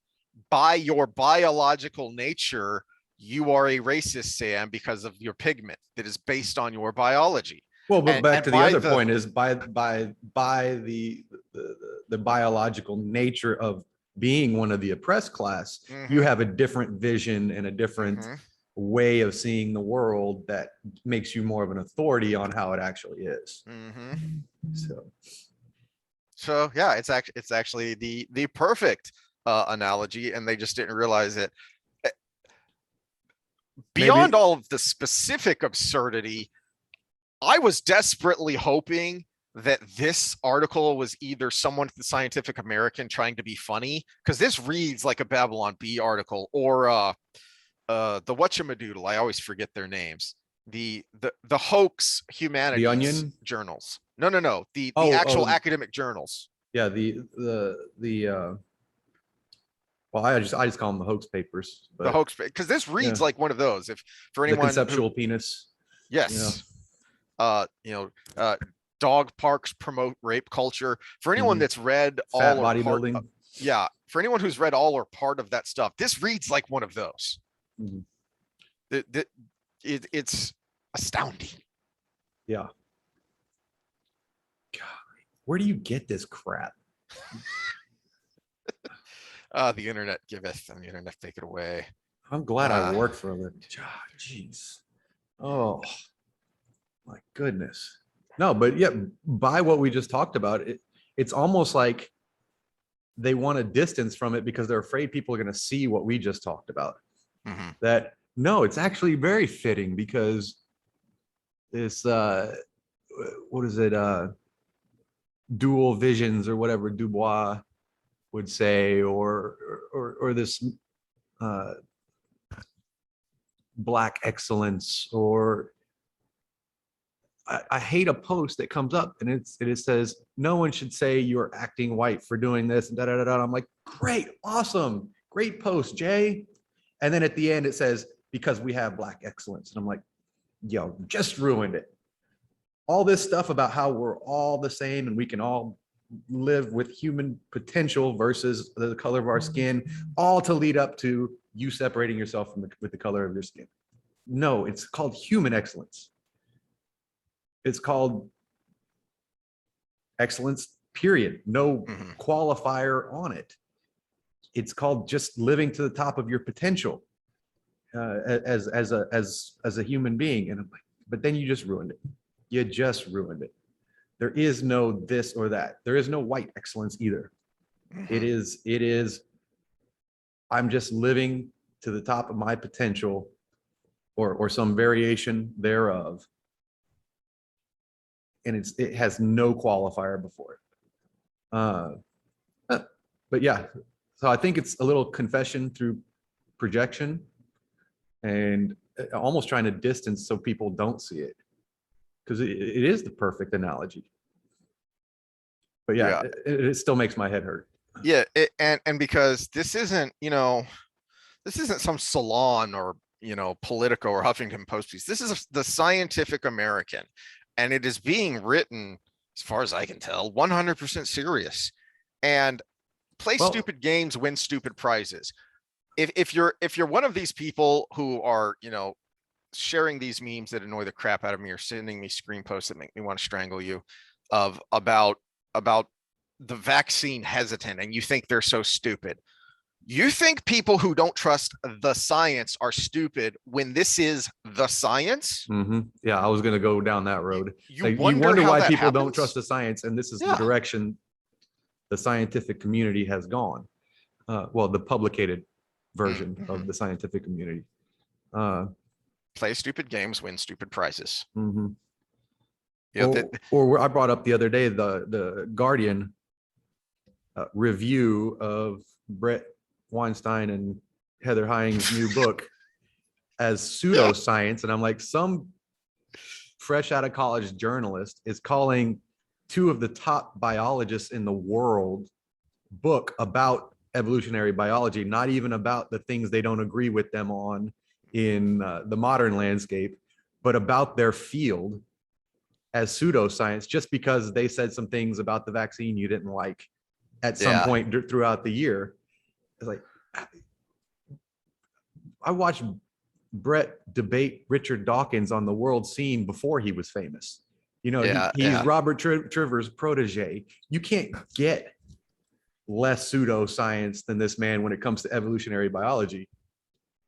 by your biological nature, you are a racist, Sam, because of your pigment that is based on your biology. Well, but back to the other point is by the biological nature of being one of the oppressed class, you have a different vision and a different way of seeing the world that makes you more of an authority on how it actually is. So yeah, it's actually the perfect analogy, and they just didn't realize it. Beyond all of the specific absurdity, I was desperately hoping that this article was either someone at the Scientific American trying to be funny, because this reads like a Babylon Bee article, or the whatchamadoodle. I always forget their names. The hoax humanities The Onion journals. No. The actual academic journals. Yeah, well, I just call them the hoax papers. But, the hoax, because this reads like one of those. If for anyone, the conceptual penis. Yes. Dog parks promote rape culture. For anyone that's read fat all bodybuilding. Yeah, for anyone who's read all or part of that stuff, this reads like one of those. It's astounding. Yeah. God, where do you get this crap? The internet giveth, and the internet take it away. I'm glad I work for it. Jeez. Oh my goodness. No, but yeah, by what we just talked about, it's almost like they want a distance from it because they're afraid people are going to see what we just talked about. That no, it's actually very fitting because this what is it? dual visions or whatever Dubois would say, or this uh, black excellence, or I hate a post that comes up and it says no one should say you're acting white for doing this and da da da da. I'm like, great, awesome, great post, Jay. And then at the end it says because we have black excellence, and I'm like, yo, just ruined it. All this stuff about how we're all the same and we can all live with human potential versus the color of our skin, all to lead up to you separating yourself from with the color of your skin. No, it's called human excellence. It's called excellence, period. No qualifier on it. It's called just living to the top of your potential as a human being. And I'm like, but then you just ruined it. You just ruined it. There is no this or that. There is no white excellence either. It is, I'm just living to the top of my potential or some variation thereof. And it has no qualifier before it. But yeah, so I think it's a little confession through projection and almost trying to distance so people don't see it, because it is the perfect analogy. But yeah, it still makes my head hurt. Yeah, and because this isn't, this isn't some Salon or, Politico or Huffington Post piece. This is the Scientific American, and it is being written, as far as I can tell, 100% serious. And play stupid games, win stupid prizes. If you're one of these people who are, sharing these memes that annoy the crap out of me or sending me screen posts that make me want to strangle you about the vaccine hesitant, and you think they're so stupid. You think people who don't trust the science are stupid when this is the science? Yeah, I was going to go down that road. You wonder why how people happens? don't trust the science, and this is the direction the scientific community has gone. Well, the publicated version of the scientific community. Play stupid games, win stupid prizes. Or I brought up the other day the Guardian review of Brett Weinstein and Heather Heying's new book as pseudoscience, and I'm like, some fresh out of college journalist is calling two of the top biologists in the world book about evolutionary biology, not even about the things they don't agree with them on in the modern landscape, but about their field as pseudoscience, just because they said some things about the vaccine you didn't like at some point throughout the year. It's like, I watched Brett debate Richard Dawkins on the world scene before he was famous. He's Robert Trivers' protege. You can't get less pseudoscience than this man when it comes to evolutionary biology.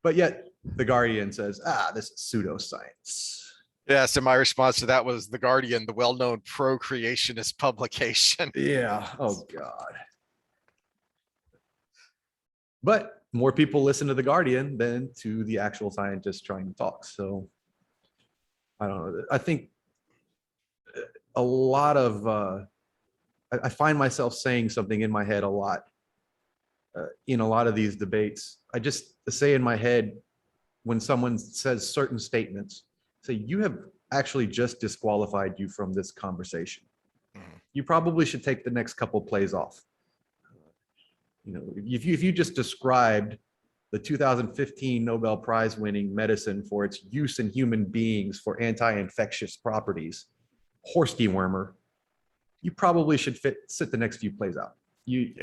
But yet the Guardian says, this is pseudoscience. Yes, and my response to that was The Guardian, the well-known pro-creationist publication. Yeah. Oh, God. But more people listen to The Guardian than to the actual scientists trying to talk. So I don't know. I think a lot of, I find myself saying something in my head a lot in a lot of these debates. I just say in my head, when someone says certain statements, say, you have actually just disqualified you from this conversation. You probably should take the next couple plays off. If you just described the 2015 Nobel Prize winning medicine for its use in human beings for anti-infectious properties, horse dewormer, you probably should sit the next few plays out. You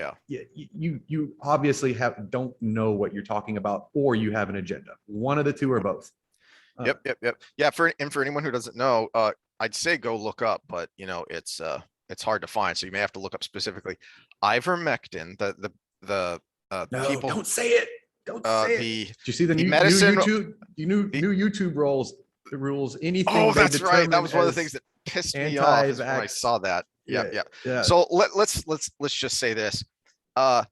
obviously don't know what you're talking about, or you have an agenda. One of the two or both. Yep. Yeah. For anyone who doesn't know, I'd say go look up, but it's hard to find, so you may have to look up specifically. Ivermectin, the no, people. Don't say it. Don't say it. Did you see the new medicine, new YouTube rules? Anything. Oh, that's right. That was one of the things that pissed me off when I saw that. Yeah. So let's just say this. A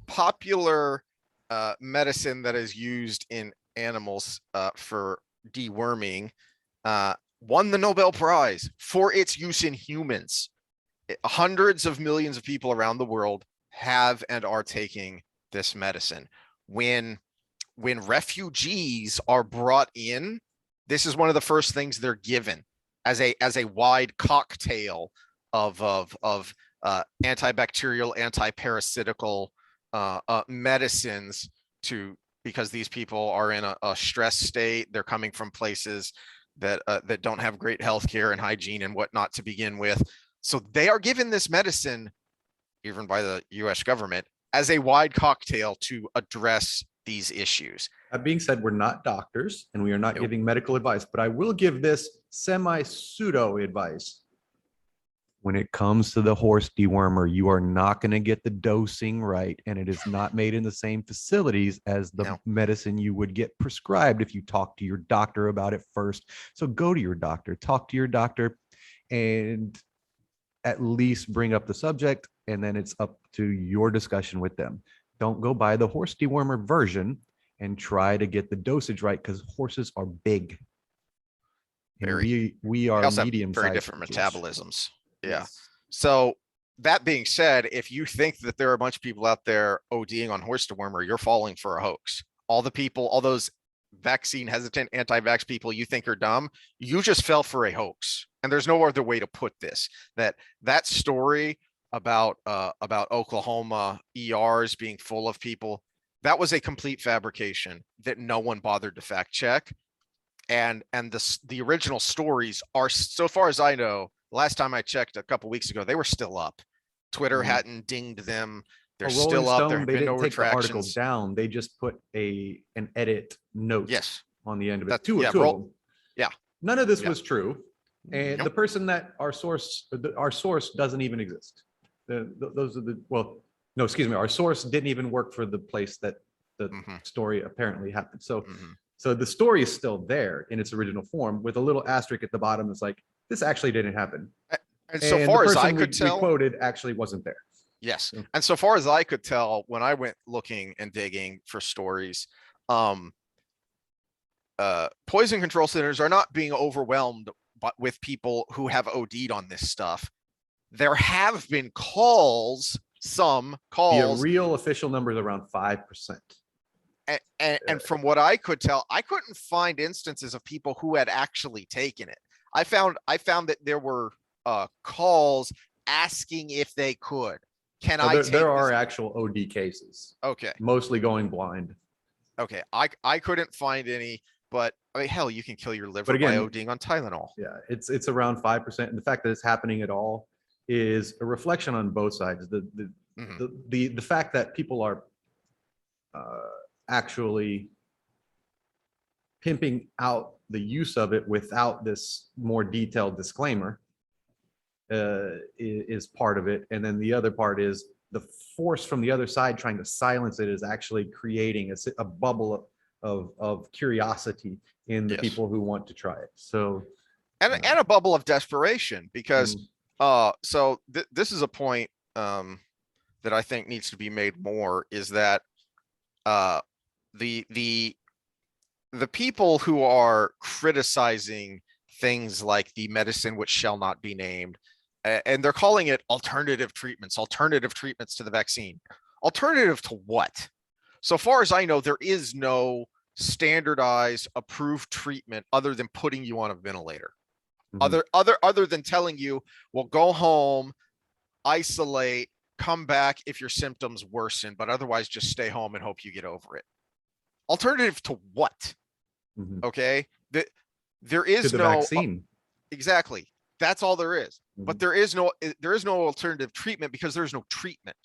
popular medicine that is used in animals for deworming won the Nobel Prize for its use in humans. hundreds of millions of people around the world have and are taking this medicine. When refugees are brought in, this is one of the first things they're given as a wide cocktail of antibacterial, antiparasitical medicines because these people are in a stress state. They're coming from places that don't have great healthcare and hygiene and whatnot to begin with. So they are given this medicine, even by the U.S. government, as a wide cocktail to address these issues. That being said, we're not doctors and we are not Nope. giving medical advice, but I will give this semi-pseudo advice. When it comes to the horse dewormer, you are not going to get the dosing right, and it is not made in the same facilities as the medicine you would get prescribed if you talk to your doctor about it first. So go to your doctor, talk to your doctor, and at least bring up the subject, and then it's up to your discussion with them. Don't go buy the horse dewormer version and try to get the dosage right, because horses are big. We are medium-sized. Very different metabolisms. Yeah. Yes. So that being said, if you think that there are a bunch of people out there ODing on horse dewormer, you're falling for a hoax. All those vaccine hesitant anti-vax people you think are dumb, you just fell for a hoax. And there's no other way to put this. That story about Oklahoma ERs being full of people, that was a complete fabrication that no one bothered to fact check. And the original stories are, so far as I know, last time I checked a couple weeks ago, they were still up. Twitter hadn't dinged them. They're still up. There have been no retractions. They didn't take the article down. They just put an edit note on the end of it. Two of them. Yeah. None of this was true. And the person that our source doesn't even exist. Our source didn't even work for the place that the story apparently happened. So the story is still there in its original form with a little asterisk at the bottom that's like, this actually didn't happen. And so far as I could tell, we quoted actually wasn't there. Yes. And so far as I could tell, when I went looking and digging for stories, poison control centers are not being overwhelmed with people who have OD'd on this stuff. There have been some calls. The real official number is around 5%. And from what I could tell, I couldn't find instances of people who had actually taken it. I found that there were calls asking if they could. There are actual OD cases. Okay. Mostly going blind. Okay. I couldn't find any, but I mean, hell, you can kill your liver by ODing on Tylenol. Yeah, it's around 5%. And the fact that it's happening at all is a reflection on both sides. The fact that people are actually pimping out the use of it without this more detailed disclaimer is part of it. And then the other part is the force from the other side trying to silence it is actually creating a bubble of curiosity in the people who want to try it. So and a bubble of desperation, because this is a point that I think needs to be made more, is that the people who are criticizing things like the medicine which shall not be named, and they're calling it alternative treatments to the vaccine. Alternative to what? So far as I know, there is no standardized approved treatment other than putting you on a ventilator. Other than telling you, well, go home, isolate, come back if your symptoms worsen, but otherwise just stay home and hope you get over it. Alternative to what? Okay. There is no vaccine. Exactly. That's all there is. But there is no alternative treatment because there's no treatment.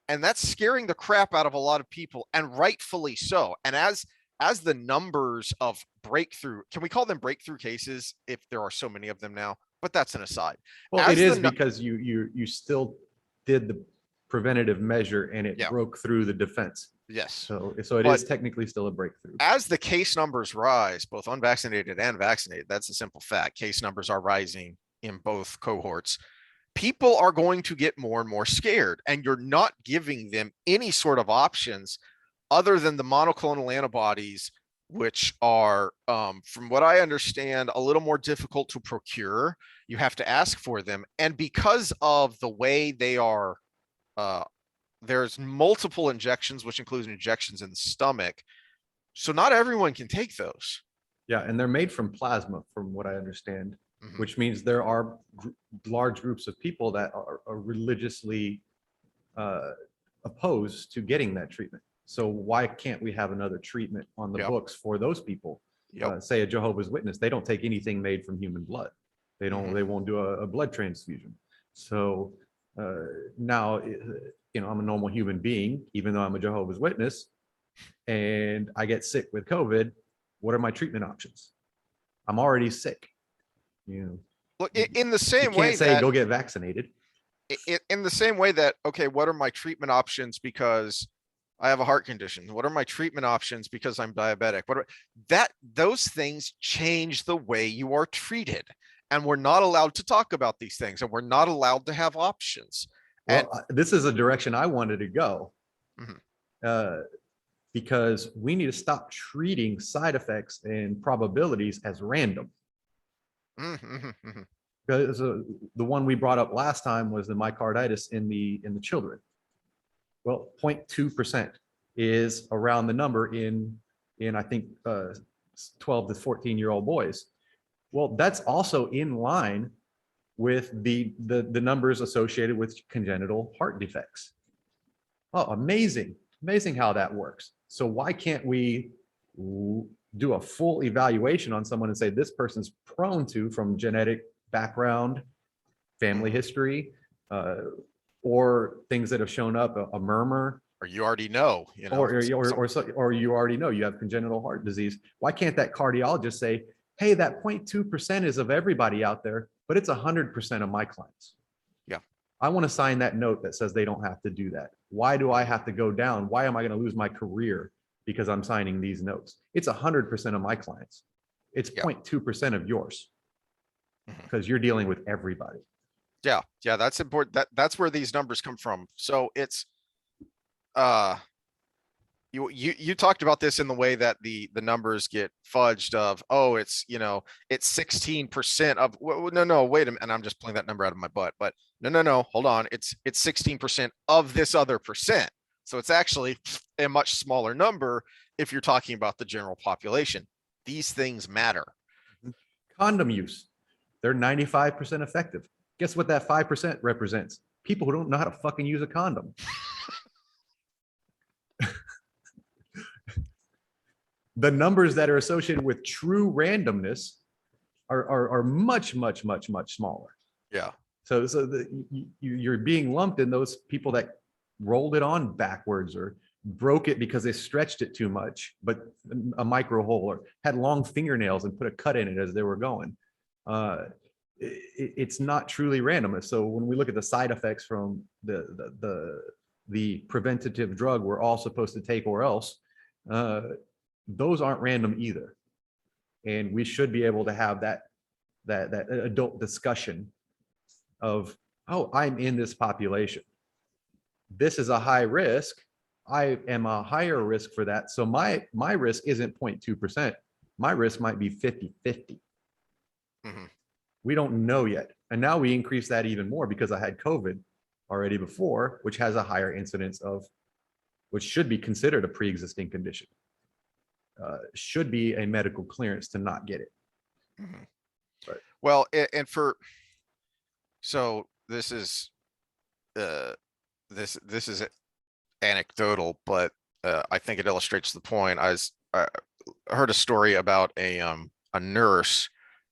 And that's scaring the crap out of a lot of people, and rightfully so. And as the numbers of breakthrough, can we call them breakthrough cases if there are so many of them now? But that's an aside. Well, it is because you still did the preventative measure and it broke through the defense. Yes. So it is technically still a breakthrough. As the case numbers rise, both unvaccinated and vaccinated, that's a simple fact. Case numbers are rising in both cohorts. People are going to get more and more scared, and you're not giving them any sort of options other than the monoclonal antibodies which are, from what I understand, a little more difficult to procure. You have to ask for them. And because of the way they are, uh, there's multiple injections, which includes injections in the stomach. So not everyone can take those. Yeah, and they're made from plasma, from what I understand, Mhm. which means there are large groups of people that are religiously uh, opposed to getting that treatment. So why can't we have another treatment on the Yep. books for those people? Yep. Say a Jehovah's Witness, they don't take anything made from human blood. They don't. Mhm. They won't do a blood transfusion. So now, I'm a normal human being, even though I'm a Jehovah's Witness, and I get sick with COVID. What are my treatment options? I'm already sick. You Look, know, in the you same can't way say that go get vaccinated. in the same way that, okay, what are my treatment options because I have a heart condition? What are my treatment options because I'm diabetic? Those things change the way you are treated. And we're not allowed to talk about these things, and we're not allowed to have options. And Well, this is a direction I wanted to go, mhm, uh, because we need to stop treating side effects and probabilities as random. mhm, mhm, mhm. Because the one we brought up last time was the myocarditis in the children. Well, 0.2% is around the number in I think 12 to 14-year-old boys. Well, that's also in line with the numbers associated with congenital heart defects. Oh, amazing. Amazing how that works. So why can't we do a full evaluation on someone and say this person's prone to, from genetic background, family Mhm. history, uh, or things that have shown up, a murmur, Or you already know, or you already know you have congenital heart disease. Why can't that cardiologist say, hey, that 0.2% is of everybody out there, but it's 100% of my clients? yeah. I want to sign that note that says they don't have to do that. Why do I Mhm. have to go down? Why am I going to lose my career because I'm signing these notes? It's 100% of my clients. It's Yeah. 0.2% of yours Mhm. because you're dealing with everybody. Yeah. Yeah. That's important. That's where these numbers come from. So it's, uh, you talked about this in the way that the numbers get fudged of, oh, it's, it's 16% of, no, wait a minute, and I'm just pulling that number out of my butt, but no, hold on, it's 16% of this other percent. So it's actually a much smaller number if you're talking about the general population. These things matter. Condom use, they're 95% effective. Guess what that 5% represents? People who don't know how to fucking use a condom. The numbers that are associated with true randomness are much, much, much, much smaller. Yeah. You're being lumped in those people that rolled it on backwards or broke it because they stretched it too much, but a micro hole, or had long fingernails and put a cut in it as they were going. It's not truly random. So when we look at the side effects from the preventative drug we're all supposed to take or else, uh, those aren't random either. And we should be able to have that adult discussion of, oh, I'm in this population. This is a high risk. I am a higher risk for that. So my risk isn't 0.2%. My risk might be 50-50. Mhm. We don't know yet. And now we increase that even more because I had COVID already before, which has a higher incidence of, which should be considered a pre-existing condition. Should be a medical clearance to not get it. Mhm. But Well, and so this is, uh this is anecdotal, but I think it illustrates the point. I heard a story about a nurse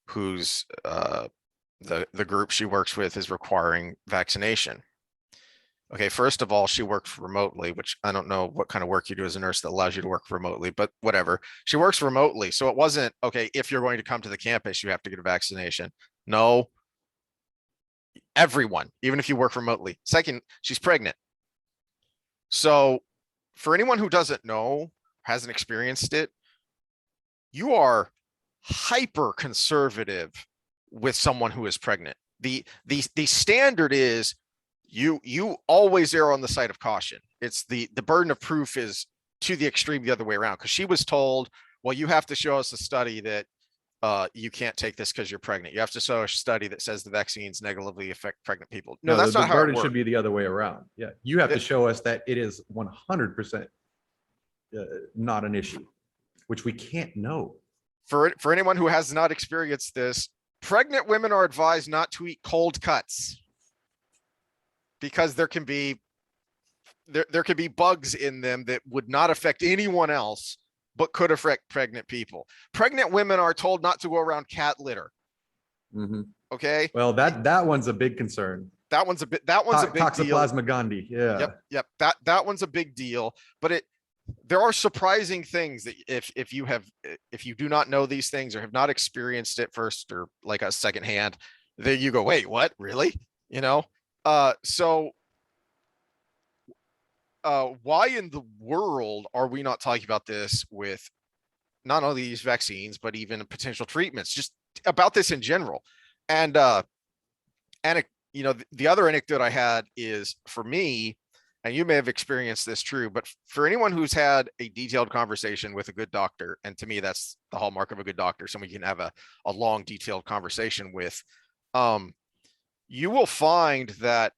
who's, the group she works with is requiring vaccination. Okay, first of all, she works remotely, which I don't know what kind of work you do as a nurse that allows you to work remotely, but whatever. She works remotely. So it wasn't, okay, if you're going to come to the campus, you have to get a vaccination. No, everyone, even if you work remotely. Second, she's pregnant. So for anyone who doesn't know, hasn't experienced it, you are hyper conservative with someone who is pregnant. The standard is you always err on the side of caution. It's the burden of proof is to the extreme the other way around, because she was told, well, you have to show us a study that you can't take this because you're pregnant. You have to show a study that says the vaccines negatively affect pregnant people. No, No, that's the not how it burden should works. be the other way around. Yeah, you have to show us that it is 100% not an issue, which we can't know. For anyone who has not experienced this, pregnant women are advised not to eat cold cuts because there can be bugs in them that would not affect anyone else but could affect pregnant people. Pregnant women are told not to go around cat litter. Mm-hmm. Okay. Well, that one's a big concern. That one's a big deal. Toxoplasma gondii. Yeah. Yep. That one's a big deal. But there are surprising things that if you do not know these things or have not experienced it first or like a secondhand, then you go, wait, what? Really? So why in the world are we not talking about this with not only these vaccines, but even potential treatments, just about this in general? And the other anecdote I had is for me, and you may have experienced this true, but for anyone who's had a detailed conversation with a good doctor, and to me, that's the hallmark of a good doctor, someone you can have a long, detailed conversation with, you will find that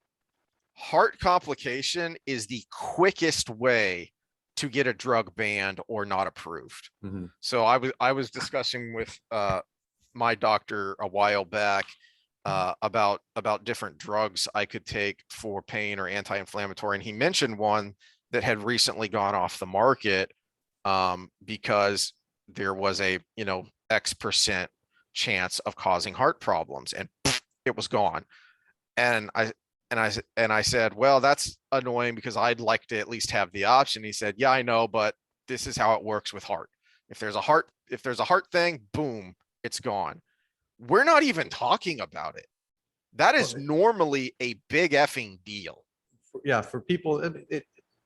heart complication is the quickest way to get a drug banned or not approved. Mm-hmm. So I was discussing with my doctor a while back about different drugs I could take for pain or anti-inflammatory, and he mentioned one that had recently gone off the market because there was a X% chance of causing heart problems, and it was gone. And I said, well, that's annoying because I'd like to at least have the option. He said, yeah, I know, but this is how it works with heart. If there's a heart thing, boom, it's gone. We're not even talking about it. That is normally a big effing deal. Yeah, for people,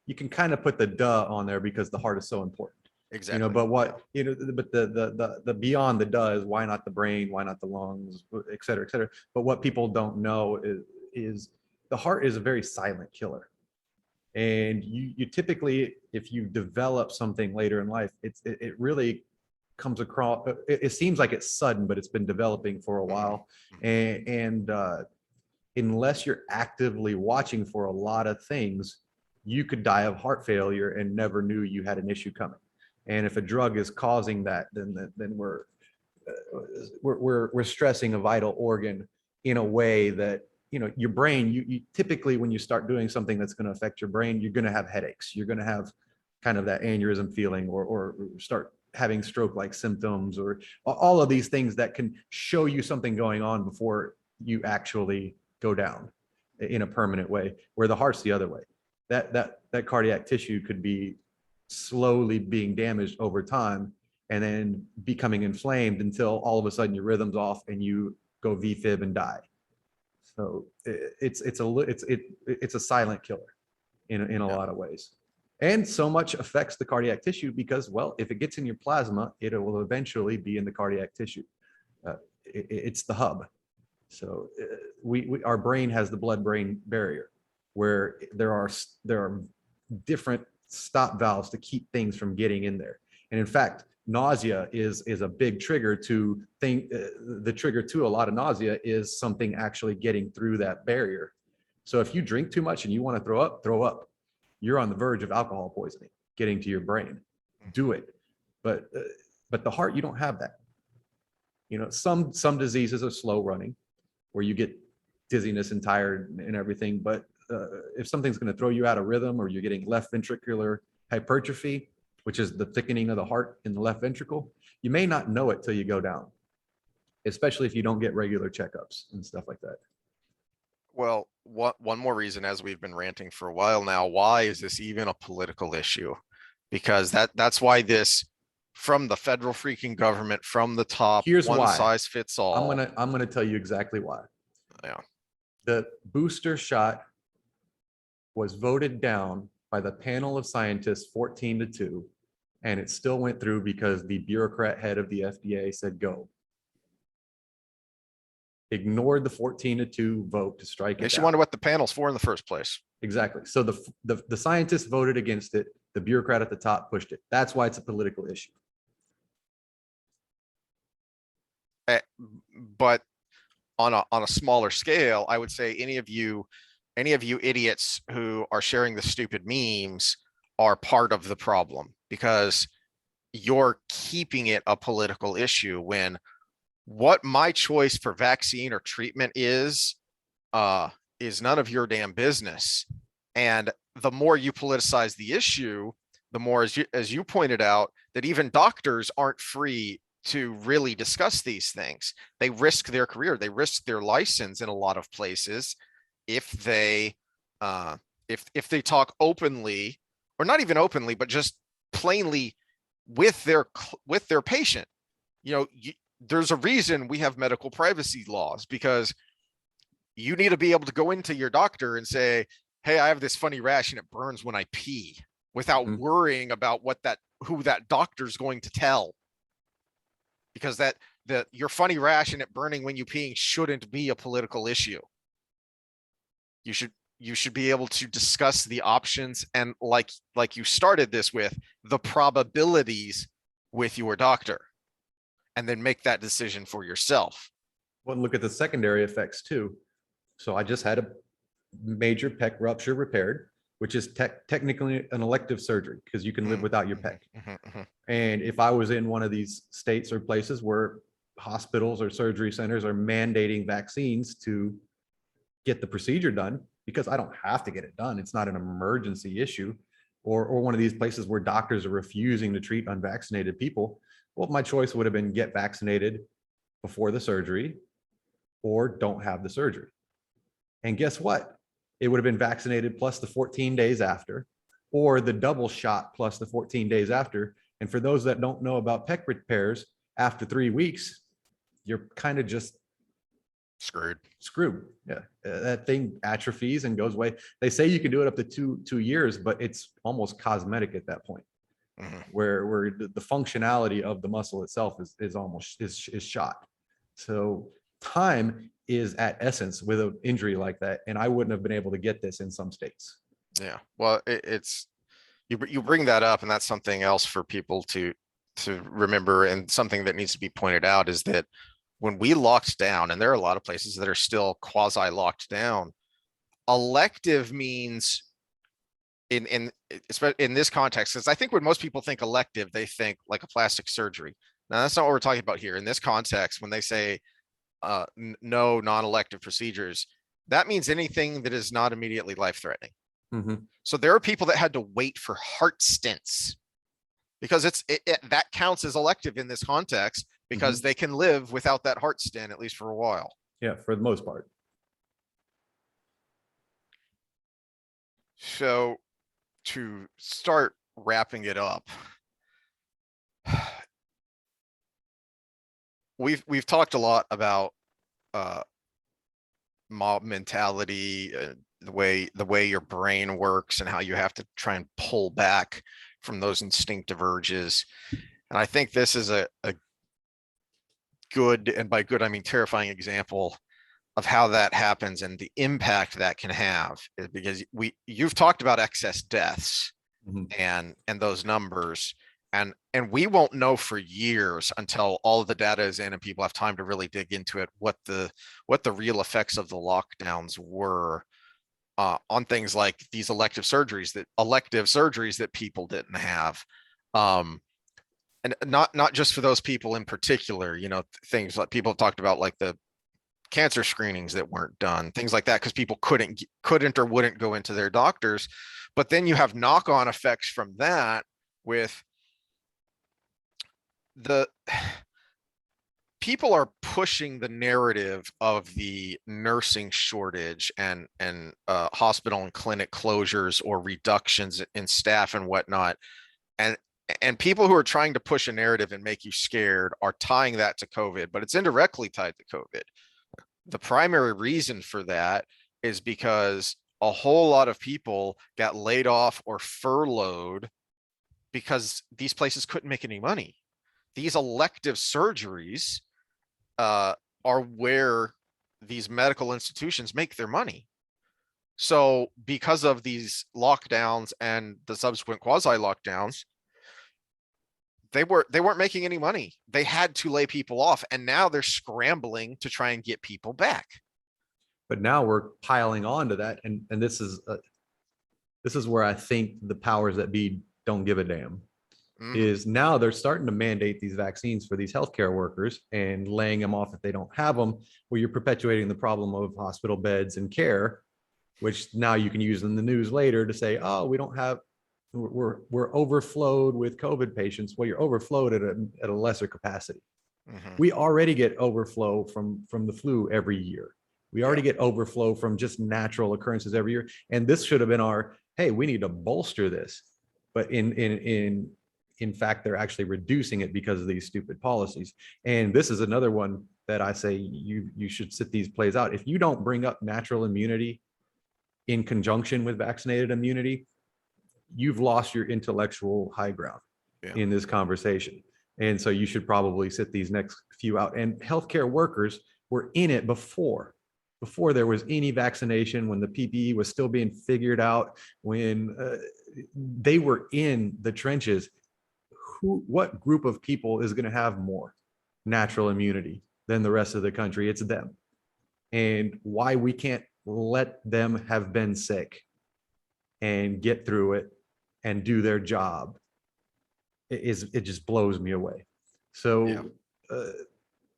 you can kind of put the duh on there because the heart is so important. Exactly. But what but the beyond the duh is why not the brain, why not the lungs, et cetera, et cetera. But what people don't know is the heart is a very silent killer. And you typically, if you develop something later in life, it really comes across, it seems like it's sudden, but it's been developing for a while. And unless you're actively watching for a lot of things, you could die of heart failure and never knew you had an issue coming. And if a drug is causing that, then we're stressing a vital organ in a way that, your brain, you typically, when you start doing something that's going to affect your brain, you're going to have headaches. You're going to have kind of that aneurysm feeling, or start having stroke-like symptoms, or all of these things that can show you something going on before you actually go down in a permanent way, where the heart's the other way. That cardiac tissue could be slowly being damaged over time and then becoming inflamed until all of a sudden your rhythm's off and you go VFib and die. So it's a silent killer in a lot of ways. And so much affects the cardiac tissue because, well, if it gets in your plasma, it will eventually be in the cardiac tissue. It's the hub. So our brain has the blood-brain barrier, where there are different stop valves to keep things from getting in there. And in fact, nausea is a big trigger to the trigger to a lot of nausea is something actually getting through that barrier. So if you drink too much and you want to throw up, you're on the verge of alcohol poisoning getting to your brain. Do it. But the heart, you don't have that. Some diseases are slow running, where you get dizziness and tired and everything. But if something's going to throw you out of rhythm, or you're getting left ventricular hypertrophy, which is the thickening of the heart in the left ventricle, you may not know it till you go down, especially if you don't get regular checkups and stuff like that. Well, one more reason, as we've been ranting for a while now, why is this even a political issue? Because that's why this, from the federal freaking government, from the top, Here's one why. size fits all. I'm gonna tell you exactly why. Yeah. The booster shot was voted down by the panel of scientists 14-2, and it still went through because the bureaucrat head of the FDA said go. Ignored the 14-2 vote to strike it Makes you down. wonder what the panel's for in the first place. Exactly. So the scientists voted against it. The bureaucrat at the top pushed it. That's why it's a political issue. Eh, but on a smaller scale, I would say any of you idiots who are sharing the stupid memes are part of the problem, because you're keeping it a political issue when what my choice for vaccine or treatment uh is none of your damn business. And the more you politicize the issue, the more, as you pointed out, that even doctors aren't free to really discuss these things. They risk their career, they risk their license in a lot of places if they uh if they talk openly, or not even openly, but just plainly with their patient. You know, there's a reason we have medical privacy laws, because you need to be able to go into your doctor and say, hey, I have this funny rash and it burns when I pee, without Mhm. worrying about who that doctor's going to tell. Because your funny rash and it burning when you peeing shouldn't be a political issue. You should you should be able to discuss the options, and like you started this with, the probabilities with your doctor, and then make that decision for yourself. Well, look at the secondary effects too. So I just had a major pec rupture repaired, which is technically an elective surgery because you can live without your pec. And if I was in one of these states or places where hospitals or surgery centers are mandating vaccines to get the procedure done, because I don't have to get it done, it's not an emergency issue, or one of these places where doctors are refusing to treat unvaccinated people, well, my choice would have been get vaccinated before the surgery or don't have the surgery. And guess what? It would have been vaccinated plus the 14 days after, or the double shot plus the 14 days after. And for those that don't know about pec repairs, after 3 weeks, you're kind of just Screwed. screwed. Yeah, that thing atrophies and goes away. They say you can do it up to two years, but it's almost cosmetic at that point, where the functionality of the muscle itself is almost is shot. So time is at essence with an injury like that, and I wouldn't have been able to get this in some states. Yeah. Well, it's you bring that up, and that's something else for people to remember, and something that needs to be pointed out is that when we locked down, and there are a lot of places that are still quasi locked down, elective means in this context, because I think when most people think elective, they think like a plastic surgery. Now that's not what we're talking about here. In this context, when they say no non-elective procedures, that means anything that is not immediately life-threatening. Mhm. So there are people that had to wait for heart stents, because that counts as elective in this context, because Mhm. they can live without that heart stent at least for a while. Yeah, for the most part. So to start wrapping it up, we've talked a lot about uh, mob mentality, the way your brain works, and how you have to try and pull back from those instinctive urges. And I think this is a good, and by good I mean terrifying, example of how that happens and the impact that can have, because you've talked about excess deaths Mhm. and those numbers, and we won't know for years until all of the data is in and people have time to really dig into it, what the real effects of the lockdowns were on things like these elective surgeries that people didn't have. um and not just for those people in particular, things like people have talked about, like the cancer screenings that weren't done, things like that, because people couldn't or wouldn't go into their doctors. But then you have knock-on effects from that, with the people are pushing the narrative of the nursing shortage and hospital and clinic closures or reductions in staff and whatnot, and and people who are trying to push a narrative and make you scared are tying that to COVID, but it's indirectly tied to COVID. The primary reason for that is because a whole lot of people got laid off or furloughed because these places couldn't make any money. These elective surgeries uh, are where these medical institutions make their money. So because of these lockdowns and the subsequent quasi lockdowns, they weren't making any money. They had to lay people off, and now they're scrambling to try and get people back. But now we're piling on to that, and this is where I think the powers that be don't give a damn. Is now they're starting to mandate these vaccines for these healthcare workers and laying them off if they don't have them, where you're perpetuating the problem of hospital beds and care, which now you can use in the news later to say, oh, we don't have, we're overflowed with COVID patients. Well, you're overflowed at a lesser capacity. We already get overflow from the flu every year. We already get overflow from just natural occurrences every year. And this should have been our, hey, we need to bolster this. But in fact, they're actually reducing it because of these stupid policies. And this is another one that I say you should sit these plays out. If you don't bring up natural immunity in conjunction with vaccinated immunity, you've lost your intellectual high ground in this conversation. And so you should probably sit these next few out. And healthcare workers were in it before there was any vaccination, when the PPE was still being figured out, when they were in the trenches. What group of people is going to have more natural immunity than the rest of the country? It's them. And why we can't let them have been sick and get through it and do their job it just blows me away. So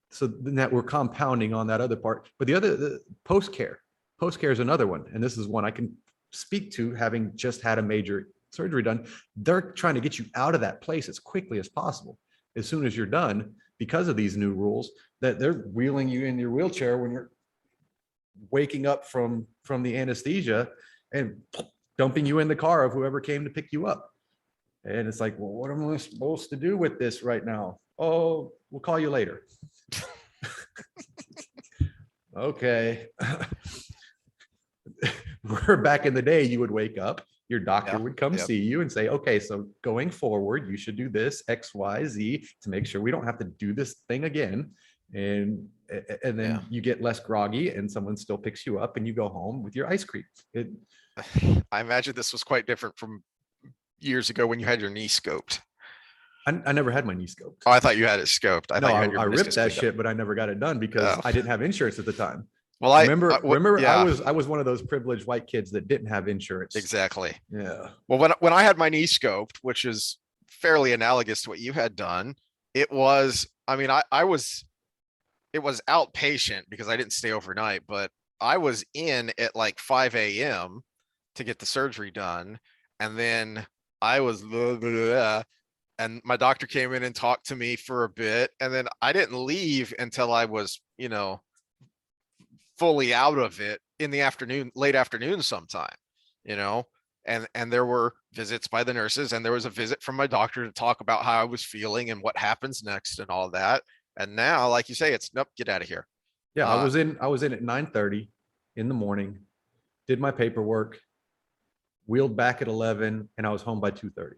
so that we're compounding on that other part. But the post-care is another one. And this is one I can speak to, having just had a major surgery done. They're trying to get you out of that place as quickly as possible. As soon as you're done, because of these new rules, that they're wheeling you in your wheelchair when you're waking up from the anesthesia and dumping you in the car of whoever came to pick you up. And it's like, well, what am I supposed to do with this right now? Oh, we'll call you later. Okay. Where back in the day, you would wake up, your doctor would come see you and say, okay, so going forward, you should do this X, Y, Z to make sure we don't have to do this thing again. And then you get less groggy and someone still picks you up and you go home with your ice cream. I imagine this was quite different from years ago when you had your knee scoped. I never had my knee scoped. Oh, I thought you had it scoped. I ripped that shit, but I never got it done because I didn't have insurance at the time. Well, I was one of those privileged white kids that didn't have insurance. Exactly. Yeah. Well, when I had my knee scoped, which is fairly analogous to what you had done, it was, I mean, it was outpatient because I didn't stay overnight, but I was in at like 5 a.m. to get the surgery done. And then I was, and my doctor came in and talked to me for a bit. And then I didn't leave until I was, fully out of it in the afternoon, late afternoon sometime, and there were visits by the nurses, and there was a visit from my doctor to talk about how I was feeling and what happens next and all that. And now, like you say, it's nope, get out of here. Yeah, I was in at 9:30 in the morning, did my paperwork, wheeled back at 11, and I was home by 2:30.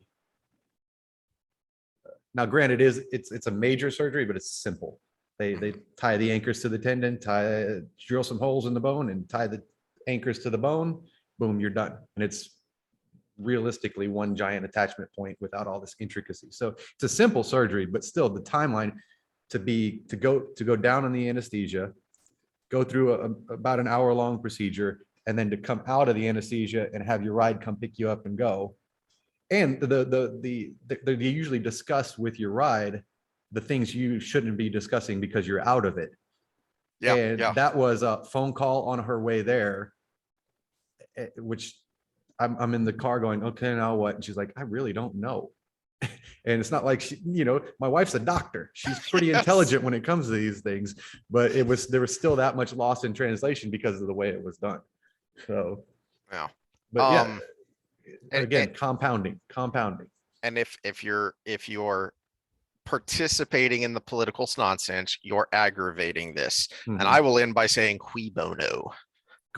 Now, granted, it's a major surgery, but it's simple. They tie the anchors to the tendon, drill some holes in the bone, and tie the anchors to the bone. Boom, you're done. And it's realistically one giant attachment point without all this intricacy. So it's a simple surgery, but still the timeline to go down on the anesthesia, go through about an hour-long procedure, and then to come out of the anesthesia and have your ride come pick you up and go. And they usually discuss with your ride the things you shouldn't be discussing because you're out of it. That was a phone call on her way there, which I'm in the car going, okay, now what? And she's like, I really don't know. And it's not like she, my wife's a doctor. She's pretty intelligent when it comes to these things, but there was still that much loss in translation because of the way it was done. So, but again, compounding. And if you're participating in the political nonsense, you're aggravating this. And I will end by saying qui bono,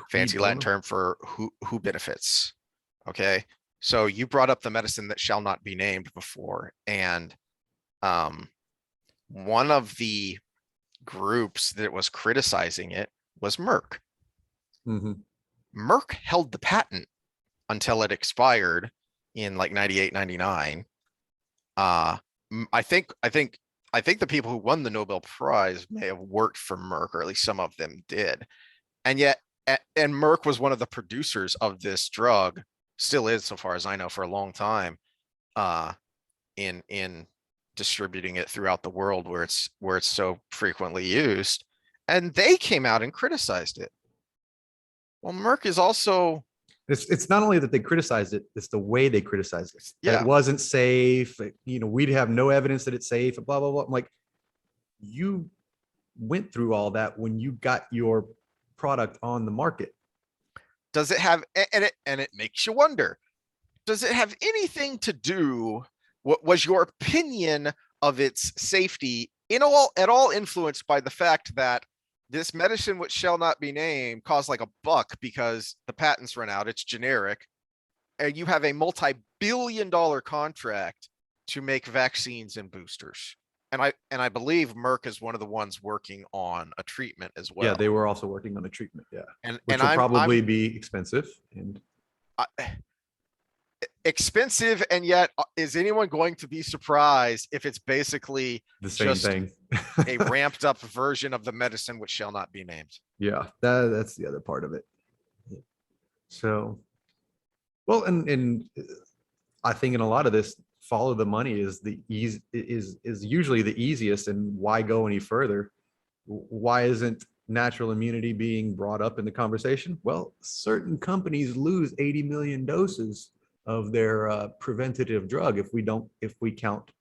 fancy Latin term for who benefits. Okay. So you brought up the medicine that shall not be named before. And one of the groups that was criticizing it was Merck. Merck held the patent until it expired in like 98, 99. I think the people who won the Nobel Prize may have worked for Merck, or at least some of them did. And yet, and Merck was one of the producers of this drug, still is, so far as I know, for a long time, uh, in distributing it throughout the world where it's so frequently used. And they came out and criticized it. Well, Merck is also, It's not only that they criticized it, it's the way they criticized it, that it yeah. wasn't safe. We'd have no evidence that it's safe, blah, blah, blah. I'm like, you went through all that when you got your product on the market. Does it have, and it makes you wonder, does it have anything to do, what was your opinion of its safety in all at all influenced by the fact that this medicine, which shall not be named, costs like $1 because the patents run out, it's generic, and you have a multi-billion-dollar contract to make vaccines and boosters? And I believe Merck is one of the ones working on a treatment as Yeah, well. they were also working on a treatment. Yeah, And which will probably be expensive and expensive, and yet is anyone going to be surprised if it's basically the same just thing. a ramped up version of the medicine which shall not be named? Yeah, that's the other part of it. So, well, and I think in a lot of this, follow the money is the easy is usually the easiest. And why go any further? Why isn't natural immunity being brought up in the conversation? Well, certain companies lose 80 million doses of their preventative drug if we count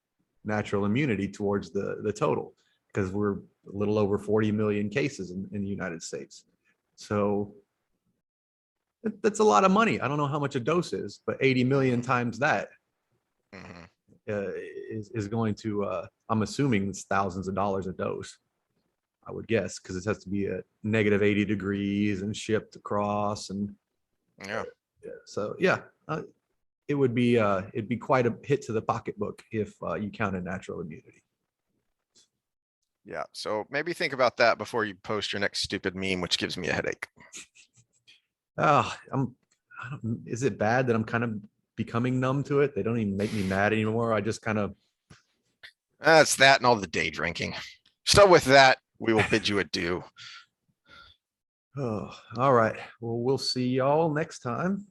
natural immunity towards the total, because we're a little over 40 million cases in the United States. So that's a lot of money. I don't know how much a dose is, but 80 million times that Mm-hmm. is going to, I'm assuming it's thousands of dollars a dose, I would guess, because it has to be at negative 80 degrees and shipped across. And Yeah. so, yeah, it'd be quite a hit to the pocketbook if you counted natural immunity. Yeah. So maybe think about that before you post your next stupid meme, which gives me a headache. Oh, is it bad that I'm kind of becoming numb to it? They don't even make me mad anymore. I just kind of, That's that and all the day drinking. So with that, we will bid you adieu. oh, all right. Well, we'll see y'all next time.